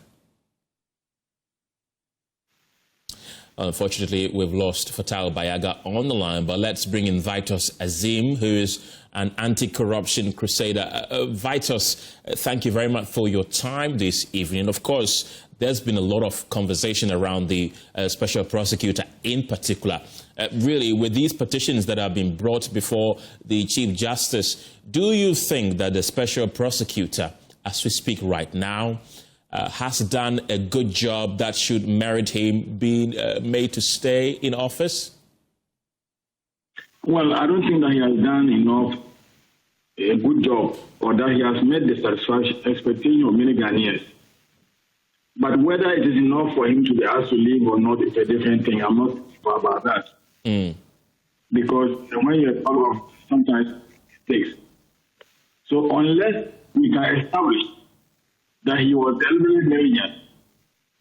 Unfortunately, we've lost Fatal Bayaga on the line, but let's bring in Vitus Azim, who is an anti-corruption crusader. Vitus, thank you very much for your time this evening. Of course, there's been a lot of conversation around the special prosecutor in particular. Really, with these petitions that have been brought before the Chief Justice, do you think that the special prosecutor, as we speak right now, has done a good job that should merit him being made to stay in office? Well, I don't think that he has done a good job, or that he has met the satisfaction expectation of many Ghanaians. But whether it is enough for him to be asked to leave or not is a different thing. I'm not sure about that. Because when you're part of sometimes mistakes. So unless we can establish that he was deliberately negligent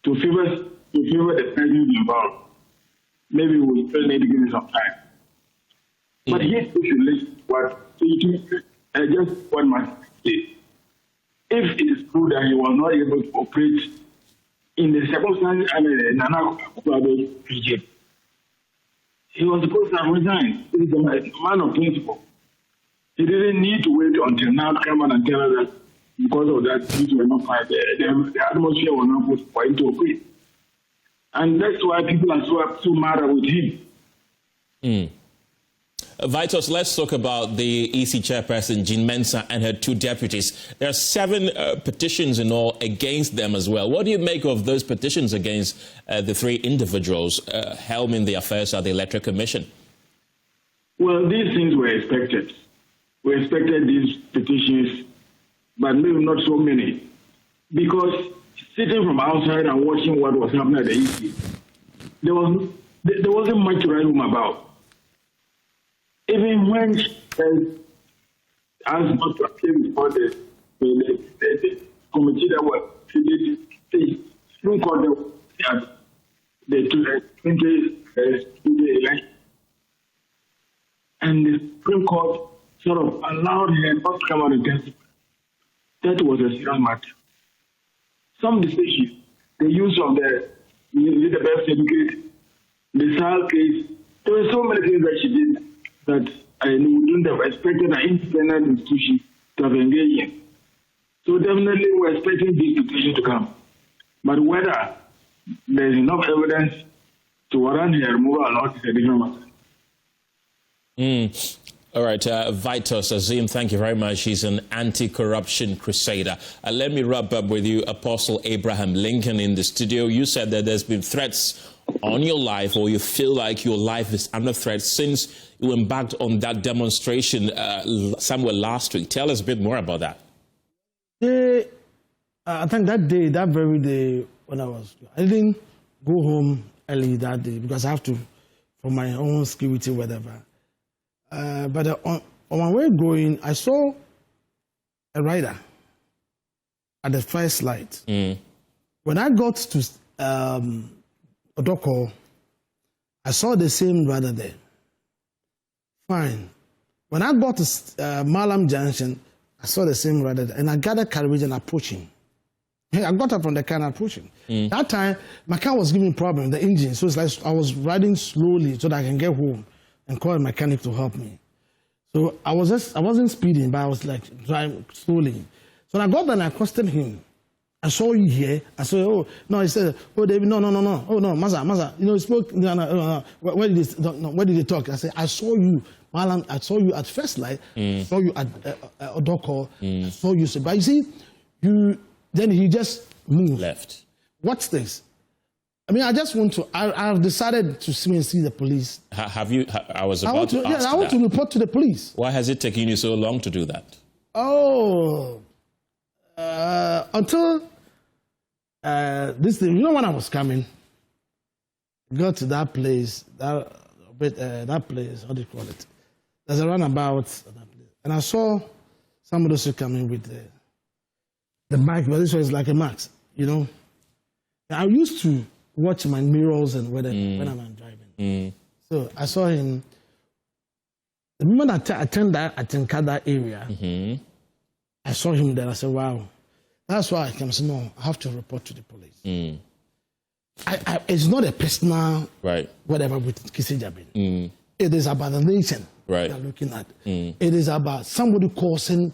to favor the person involved, maybe we still need to give him some time. But he should listen just one must say. If it is true that he was not able to operate in the circumstances he was supposed to have resigned. He is a man of principle. He didn't need to wait until now to come and tell us that because of that, things were not fine. The atmosphere was not good for him to operate. And that's why people are so mad with him. Vitus, let's talk about the EC chairperson, Jean Mensah, and her two deputies. There are 7 petitions in all against them as well. What do you make of those petitions against the 3 individuals helming the affairs at the Electoral Commission? Well, these things were expected. We expected these petitions, but maybe not so many. Because sitting from outside and watching what was happening at the EC, there wasn't much to write home about. Even when she asked not to appear before the committee that was created, the Supreme Court at the 2020 election, and the Supreme Court sort of allowed her not to come out and testify. That was a serious matter. Some decisions, the use of the birth certificate, the SAL case, there were so many things that she did that I wouldn't have expected an independent institution to have engaged in. So definitely we're expecting this decision to come. But whether there's enough evidence to warrant her removal or not is a different matter. All right, Vitus Azim, thank you very much. He's an anti-corruption crusader. Let me wrap up with you, Apostle Abraham Lincoln, in the studio. You said that there's been threats on your life, or you feel like your life is under threat since you embarked on that demonstration somewhere last week. Tell us a bit more about that. I think that very day when I didn't go home early that day because I have to, for my own security, whatever. But on my way going, I saw a rider at the first light. When I got to Odoko, I saw the same rider there. Fine. When I got to Malam Junction, I saw the same rider there, and I got a carriage and approaching. Hey, I got up from the car and approaching. That time, my car was giving me problem, the engine. So it's like I was riding slowly so that I can get home and call a mechanic to help me. So I wasn't speeding, but I was like driving slowly. So when I got there and I accosted him. I saw you here. I said, oh, no, he said, oh, David, no. Oh, no, Maza. You know, he spoke, no. Where did he talk? I said, I saw you, Malam, I saw you at first light. I saw you at Odoko. I saw you. But you see, then he just moved. Left. What's this? I mean, I just want to, I've decided to see the police. Have you, I was about to ask Yeah, I want to report to the police. Why has it taken you so long to do that? Oh, until this thing, you know, when I was coming, got to that place, that place, how do you call it? There's a runabout, and I saw somebody also coming with the bike, but this was like a max, you know. I used to watch my mirrors and when I'm driving. So I saw him. The moment I turned that that area, I saw him there. I said, wow. That's why I came. I said, no, I have to report to the police. It's not a personal whatever with Kisi Jabin. It is about the nation we are looking at. It is about somebody causing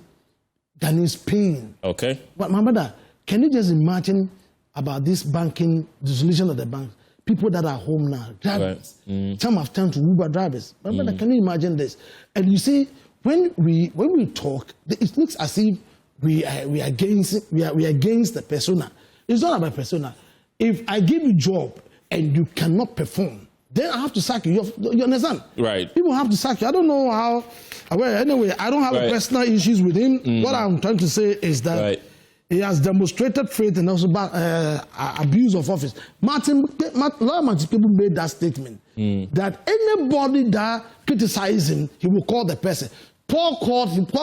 Ghanaians pain. Okay. But my mother, can you just imagine about this banking, dissolution of the bank? People that are home now, drivers. Some have turned to Uber drivers. My mother, can you imagine this? And you see, when we talk, it looks as if we are against the persona. It's not about persona. If I give you a job and you cannot perform, then I have to sack you. You understand? Right. People have to sack you. I don't know how. Well, anyway, I don't have personal issues with him. What I'm trying to say is that he has demonstrated faith and also abuse of office. Martin people made that statement that anybody that criticizes him, he will call the person. Paul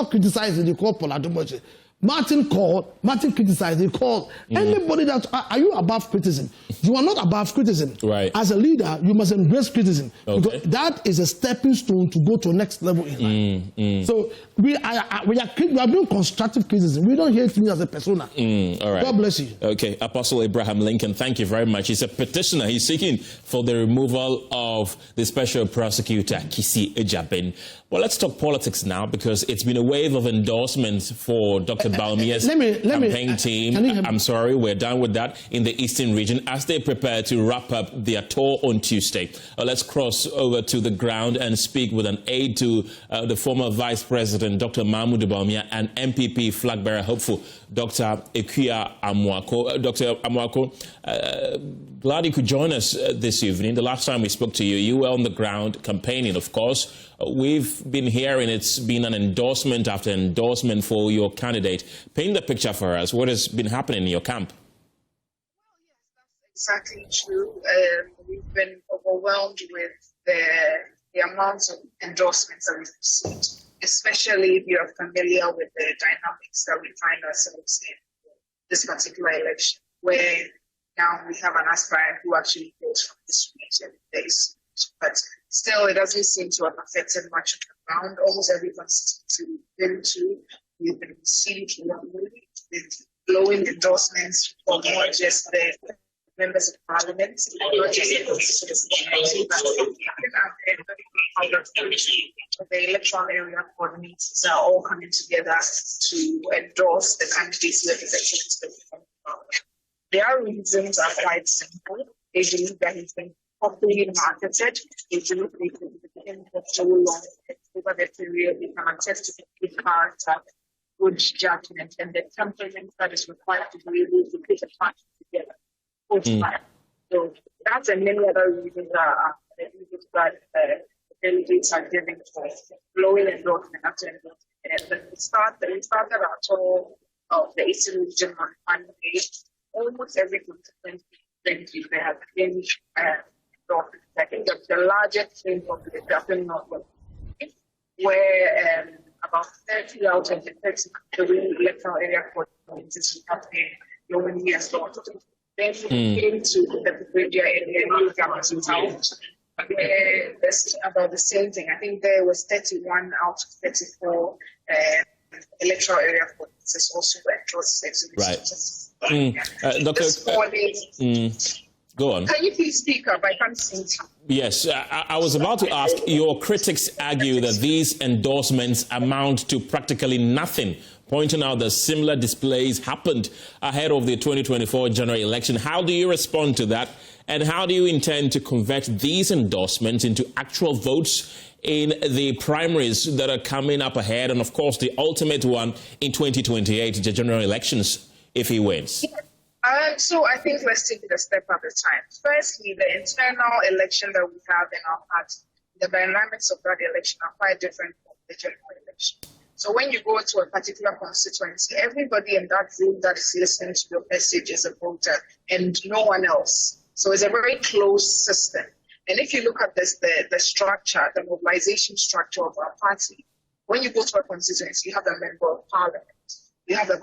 criticized him, he called Paul Adumoche. Martin criticized, he called. Anybody that, are you above criticism? You are not above criticism. Right. As a leader, you must embrace criticism. Because that is a stepping stone to go to the next level in life. So we are doing constructive criticism. We don't hate me as a persona. All right. God bless you. Okay, Apostle Abraham Lincoln, thank you very much. He's a petitioner. He's seeking for the removal of the special prosecutor, Kisi Ejabin. Well, let's talk politics now, because it's been a wave of endorsements for Dr. Bawumia's campaign team. I'm sorry, we're done with that in the Eastern region as they prepare to wrap up their tour on Tuesday. Let's cross over to the ground and speak with an aide to the former Vice President, Dr. Mahmoud Bawumia, and MPP flag bearer hopeful, Dr. Ekuya Amoako. Dr. Amoako, glad you could join us this evening. The last time we spoke to you, you were on the ground campaigning, of course. We've been hearing it's been an endorsement after endorsement for your candidate. Paint the picture for us. What has been happening in your camp? Well, yes, that's exactly true. We've been overwhelmed with the amount of endorsements that we've received, especially if you're familiar with the dynamics that we find ourselves in this particular election, where now we have an aspirant who actually goes from this region. But still, it doesn't seem to have affected much of the ground. Almost every constituency we've been to, we've been received with glowing endorsements from not just the members of parliament, not just the constituency, but the electoral area coordinators are all coming together to endorse the candidates who are elected. Their reasons are quite simple. They believe that he's been properly marketed. They believe they've been for so long over the period. They can attest to the good character, good judgment, and the temperament that is required to be able to put a party together. So that's and many other reasons that delegates are giving for blowing endorsement after endorsement. And we started our tour of the Eastern region on Monday. Almost every constituency there have been endorsement. I think the largest thing of the Gov't Northwest, where about 30 out of the 33 electoral area coordinators have been blowing the endorsement. Then we came to the Brigadier area, new Gov't out. There's about the same thing. I think there was 31 out of 34 electoral area coordinators also endorsed. Right. Dr. Go on. Can you please speak up? I can't see you. Yes, I was about to ask, your critics argue that these endorsements amount to practically nothing, pointing out that similar displays happened ahead of the 2024 general election. How do you respond to that? And how do you intend to convert these endorsements into actual votes in the primaries that are coming up ahead? And of course, the ultimate one in 2028, the general elections, if he wins. So I think let's take it a step at a time. Firstly, the internal election that we have in our party, the dynamics of that election are quite different from the general election. So when you go to a particular constituency, everybody in that room that is listening to your message is a voter and no one else. So it's a very closed system. And if you look at this, the structure, the mobilization structure of our party, when you go to a constituency, you have a member of parliament, you have a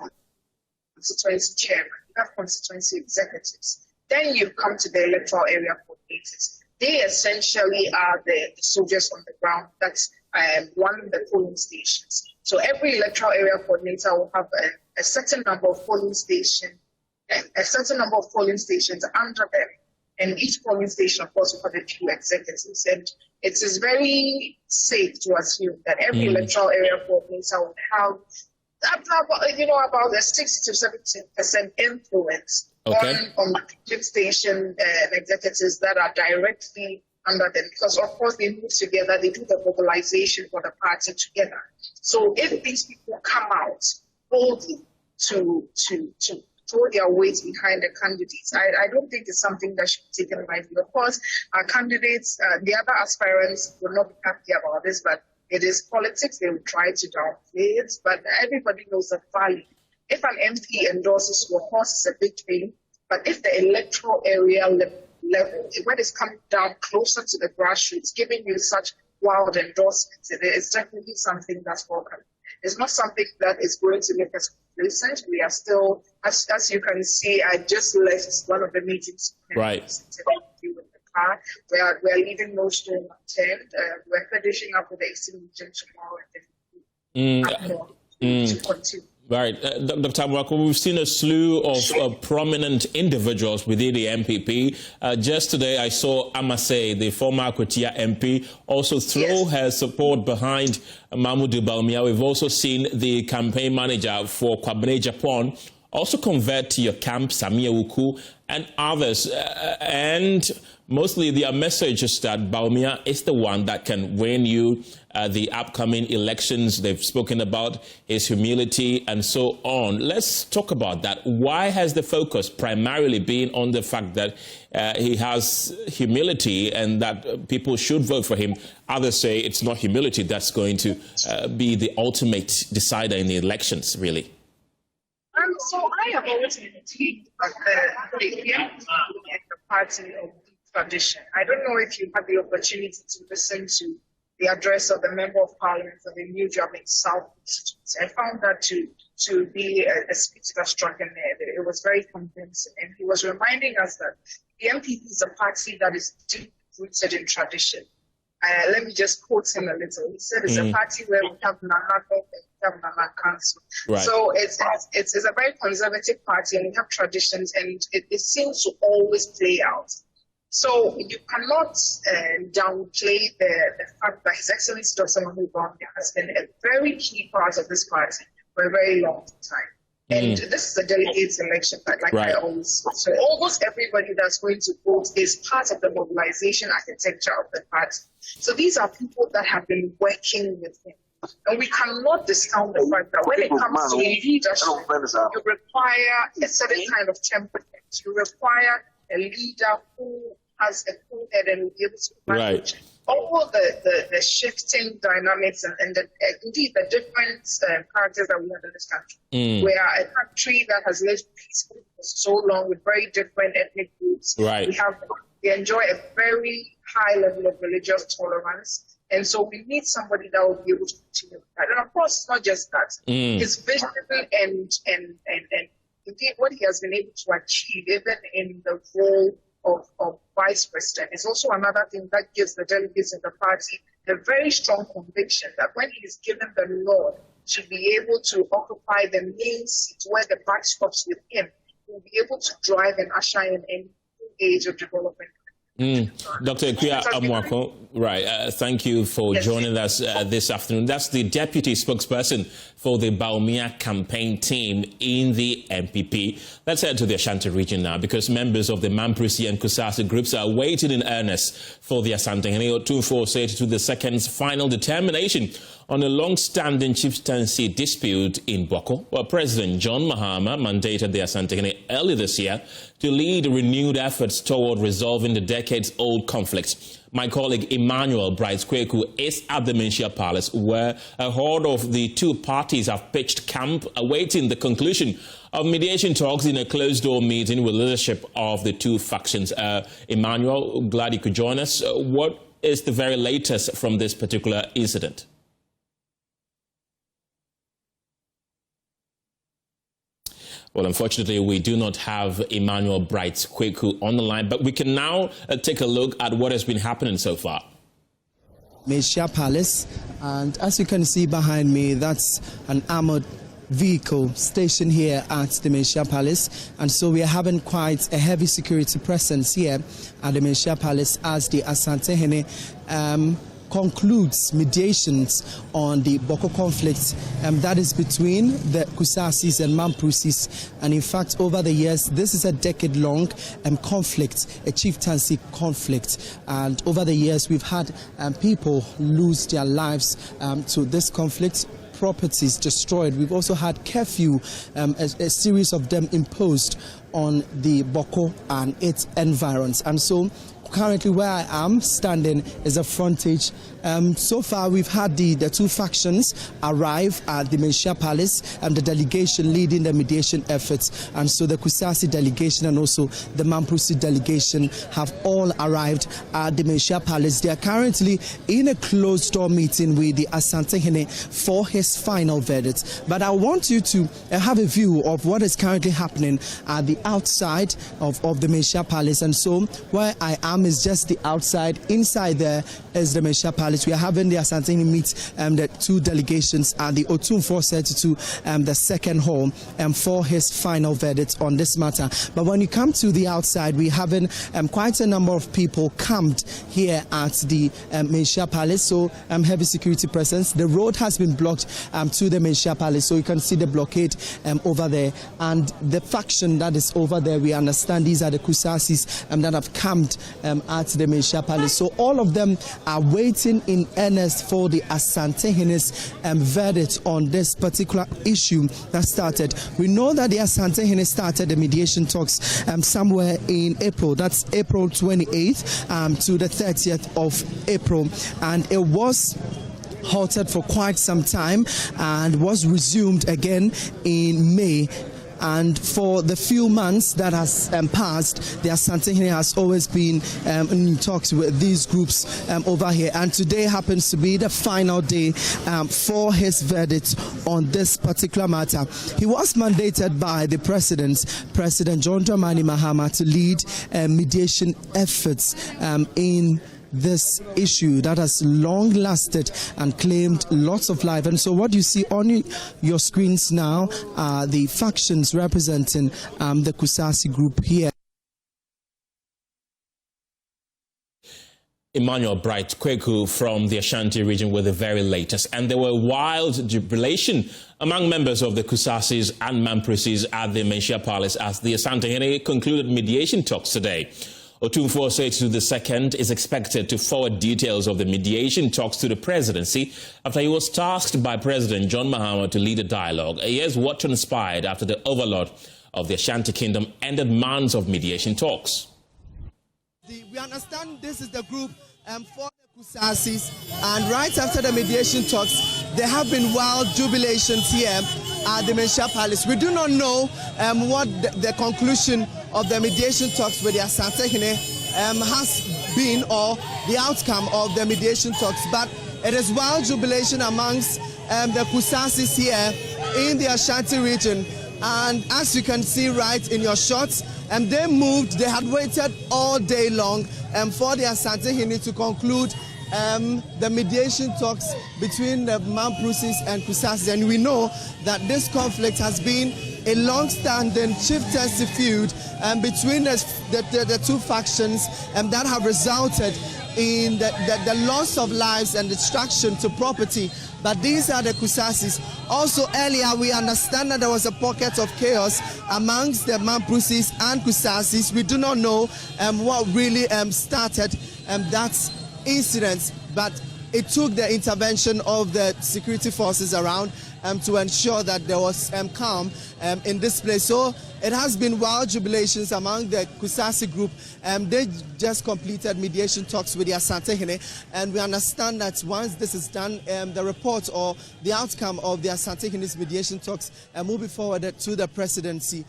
constituency chairman, you have constituency executives. Then you come to the electoral area coordinators. They essentially are the soldiers on the ground that run the polling stations. So every electoral area coordinator will have a certain number of polling stations, under them. And each polling station, of course, will have a few executives. And it is very safe to assume that every electoral area coordinator will have about a 60 to 70% influence on the station executives that are directly under them. Because, of course, they move together, they do the mobilization for the party together. So if these people come out boldly to throw their weight behind the candidates, I don't think it's something that should be taken lightly. Of course, our candidates, the other aspirants will not be happy about this, but it is politics. They will try to downplay it, but everybody knows the value. If an MP endorses you, of course, it's a big thing, but if the electoral area level, when it's coming down closer to the grassroots, giving you such wild endorsements, it is definitely something that's welcome. It's not something that is going to make us complacent. We are still, as you can see, I just left one of the meetings. Right. With the car. We're leaving no stone unturned. We're finishing up with the Eastern region tomorrow. To continue. Right. Dr. Bawku, we've seen a slew of prominent individuals within the MPP. Just today, I saw Amase, the former Akwatia MP, also throw her support behind Mahmoud Bawumia. We've also seen the campaign manager for Kwabene Japan also convert to your camp, Samia Wuku, and others. And mostly their message is that Bawumia is the one that can win you the upcoming elections. They've spoken about his humility and so on. Let's talk about that. Why has the focus primarily been on the fact that he has humility and that people should vote for him? Others say it's not humility that's going to be the ultimate decider in the elections, really. So I have always been intrigued by the party of tradition. I don't know if you had the opportunity to listen to the address of the Member of Parliament for the New Job in South constituency. I found that to be a speech that struck a nerve. It was very convincing, and he was reminding us that the MPP is a party that is deeply rooted in tradition. Let me just quote him a little. He said it's a party where we have Nana and we have Nana Council. Right. So it's a very conservative party, and we have traditions, and it seems to always play out. So you cannot downplay the fact that His Excellency Dr. Mahmoud Bawumia has been a very key part of this party for a very long time. And this is a delegates election, like I always say. So almost everybody that's going to vote is part of the mobilization architecture of the party. So these are people that have been working with him. And we cannot discount the fact that when it comes to leadership, you require a certain kind of temperament. You require a leader who has a cool head and will be able to manage all the shifting dynamics and indeed the different characters that we have in this country. We are a country that has lived peacefully for so long with very different ethnic groups. We enjoy a very high level of religious tolerance. And so we need somebody that will be able to continue with that. And of course, it's not just that. His vision and indeed what he has been able to achieve, even in the role of vice president, is also another thing that gives the delegates in the party a very strong conviction that when he is given the nod to be able to occupy the main seat where the buck stops with him, he will be able to drive and usher in a new age of development. Dr. Ekuya Amoako, thank you for joining us this afternoon. That's the deputy spokesperson for the Bawumia campaign team in the MPP. Let's head to the Ashanti region now, because members of the Mamprisi and Kusasi groups are waiting in earnest for the Asantehene Otumfuo II final determination on a long-standing chieftaincy dispute in Bawku. Well, President John Mahama mandated the Asantehene early this year to lead renewed efforts toward resolving the decades-old conflict. My colleague Emmanuel Bright-Kweku is at the Menchia Palace, where a horde of the two parties have pitched camp, awaiting the conclusion of mediation talks in a closed-door meeting with leadership of the two factions. Emmanuel, glad you could join us. What is the very latest from this particular incident? Well, unfortunately, we do not have Emmanuel Bright-Kweku on the line, but we can now take a look at what has been happening so far. Menchia Palace, and as you can see behind me, that's an armored vehicle stationed here at the Menchia Palace, and so we are having quite a heavy security presence here at the Menchia Palace as the Asantehene concludes mediations on the Bawku conflict that is between the Kusasis and Mamprisis. And in fact, over the years, this is a decade-long conflict, a chieftaincy conflict. And over the years, we've had people lose their lives to this conflict, properties destroyed. We've also had curfew, a series of them imposed on the Bawku and its environs. And so currently where I am standing is a frontage. So far we've had the two factions arrive at the Menchia Palace, and the delegation leading the mediation efforts. And so the Kusasi delegation and also the Mamprisi delegation have all arrived at the Menchia Palace. They are currently in a closed-door meeting with the Asantehene for his final verdict. But I want you to have a view of what is currently happening at the outside of the Menchia Palace. And so where I am is just the outside. Inside there is the Menchia Palace. We are having the Asantehene meet the two delegations at the Otumfuo II the second hall for his final verdict on this matter. But when you come to the outside, we're having quite a number of people camped here at the Menchia Palace. So heavy security presence. The road has been blocked to the Menchia Palace, so you can see the blockade over there. And the faction that is over there, we understand these are the Kusasis that have camped at the Menchia Palace. So all of them are waiting in earnest for the Asantehene's verdict on this particular issue that started. We know that the Asantehene started the mediation talks somewhere in April. That's April 28th to the 30th of April. And it was halted for quite some time and was resumed again in May. And for the few months that has passed, the Asantehene has always been in talks with these groups over here. And today happens to be the final day for his verdict on this particular matter. He was mandated by the President John Dramani Mahama, to lead mediation efforts in this issue that has long lasted and claimed lots of life. And so what you see on your screens now are the factions representing the Kusasi group here. Emmanuel Bright-Kweku from the Ashanti region with the very latest. And there were wild jubilation among members of the Kusasis and Mamprisis at the Menchia Palace as the Asantehene concluded mediation talks today. Otumfuo II is expected to forward details of the mediation talks to the presidency after he was tasked by President John Mahama to lead a dialogue. Here's what transpired after the overlord of the Ashanti Kingdom ended months of mediation talks. We understand this is the group for the Kusasis, and right after the mediation talks, there have been wild jubilations here at the Menchia Palace. We do not know what the conclusion of the mediation talks with the Asantehene has been, or the outcome of the mediation talks, but it is wild jubilation amongst the Kusasis here in the Ashanti region. And as you can see right in your shots, they moved. They had waited all day long for the Asantehene to conclude the mediation talks between the Mamprusis and Kusasis. And we know that this conflict has been a long-standing chieftaincy feud between the two factions that have resulted in the loss of lives and destruction to property. But these are the Kusasis. Also earlier, we understand that there was a pocket of chaos amongst the Mamprusis and Kusasis. We do not know what really started that incident, but it took the intervention of the security forces around to ensure that there was calm in this place. So it has been wild jubilations among the Kusasi group. They just completed mediation talks with the Asantehene, and we understand that once this is done, the report or the outcome of the Asantehene's mediation talks will be forwarded to the presidency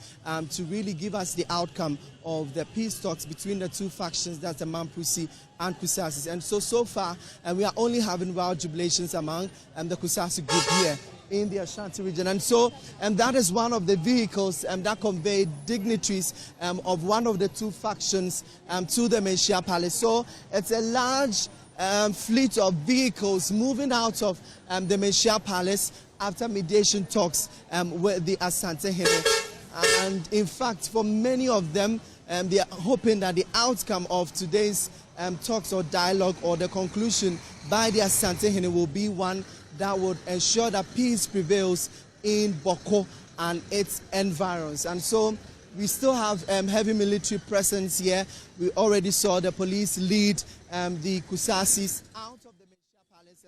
to really give us the outcome of the peace talks between the two factions, that's the Mamprusi and Kusasis. And so far, we are only having wild jubilations among the Kusasi group here in the Ashanti region. And so that is one of the vehicles that conveyed dignitaries of one of the two factions to the Menchia Palace. So it's a large fleet of vehicles moving out of the Menchia Palace after mediation talks with the Asantehene. And in fact, for many of them, they are hoping that the outcome of today's talks or dialogue or the conclusion by the Asantehene will be one that would ensure that peace prevails in Bawku and its environs. And so we still have heavy military presence here. We already saw the police lead the Kusasis out of the Menchia Palace.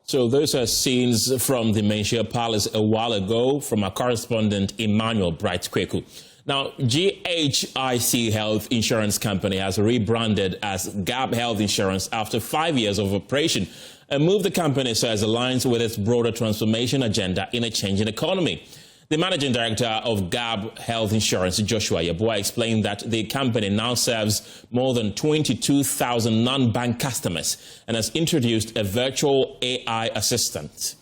So those are scenes from the Menchia Palace a while ago from our correspondent Emmanuel Bright-Kweku. Now, GHIC Health Insurance Company has rebranded as Gov't Health Insurance after 5 years of operation, a move the company says aligns with its broader transformation agenda in a changing economy. The managing director of Gov't Health Insurance, Joshua Yeboah, explained that the company now serves more than 22,000 non-bank customers and has introduced a virtual AI assistant,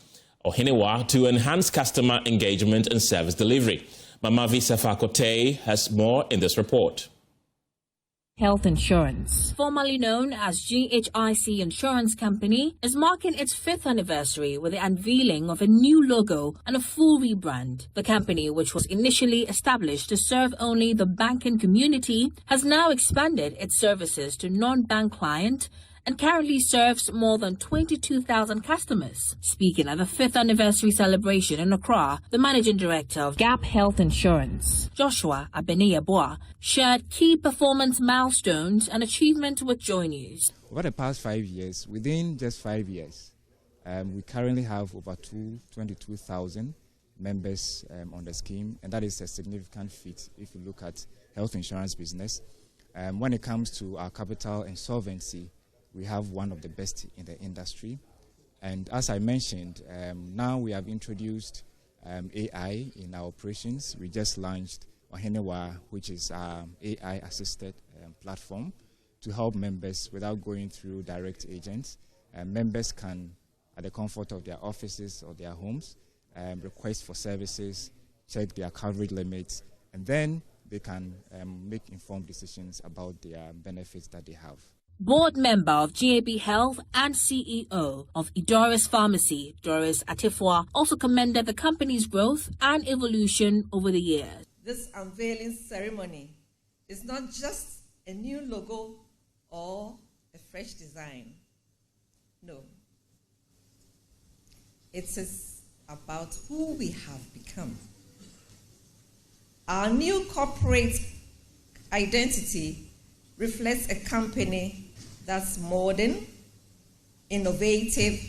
Ohinewa, to enhance customer engagement and service delivery. Mamavi Safakote has more in this report. Health Insurance, formerly known as GHIC Insurance Company, is marking its 5th anniversary with the unveiling of a new logo and a full rebrand. The company, which was initially established to serve only the banking community, has now expanded its services to non-bank clients and currently serves more than 22,000 customers. Speaking at the 5th anniversary celebration in Accra, the managing director of Gov't Health Insurance, Joshua Yeboah, shared key performance milestones and achievements with Joy News. Over the past 5 years, within just 5 years, we currently have over 22,000 members on the scheme, and that is a significant feat if you look at health insurance business. When it comes to our capital and solvency, we have one of the best in the industry. And as I mentioned, now we have introduced AI in our operations. We just launched Ohinewa, which is our AI-assisted platform to help members without going through direct agents. Members can, at the comfort of their offices or their homes, request for services, check their coverage limits, and then they can make informed decisions about their benefits that they have. Board member of GAB Health and CEO of Idoris Pharmacy, Doris Atifwa, also commended the company's growth and evolution over the years. This unveiling ceremony is not just a new logo or a fresh design. No. It is about who we have become. Our new corporate identity reflects a company that's modern, innovative,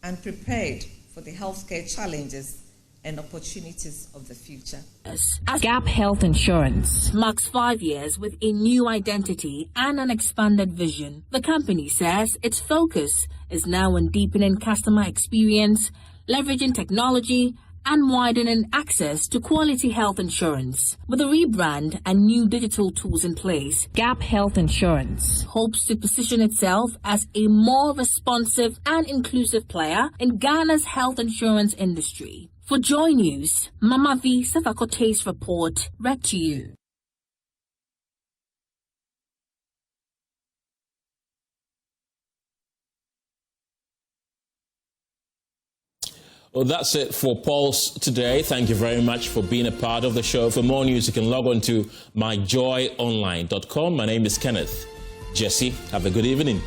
and prepared for the healthcare challenges and opportunities of the future. As Gov't Health Insurance marks 5 years with a new identity and an expanded vision, the company says its focus is now on deepening customer experience, leveraging technology, and widening access to quality health insurance. With a rebrand and new digital tools in place, Gov't Health Insurance hopes to position itself as a more responsive and inclusive player in Ghana's health insurance industry. For Joy News, Mama V. Safakote's report read to you. Well, that's it for Pulse today. Thank you very much for being a part of the show. For more news, you can log on to myjoyonline.com. My name is Kenneth Jesse. Have a good evening.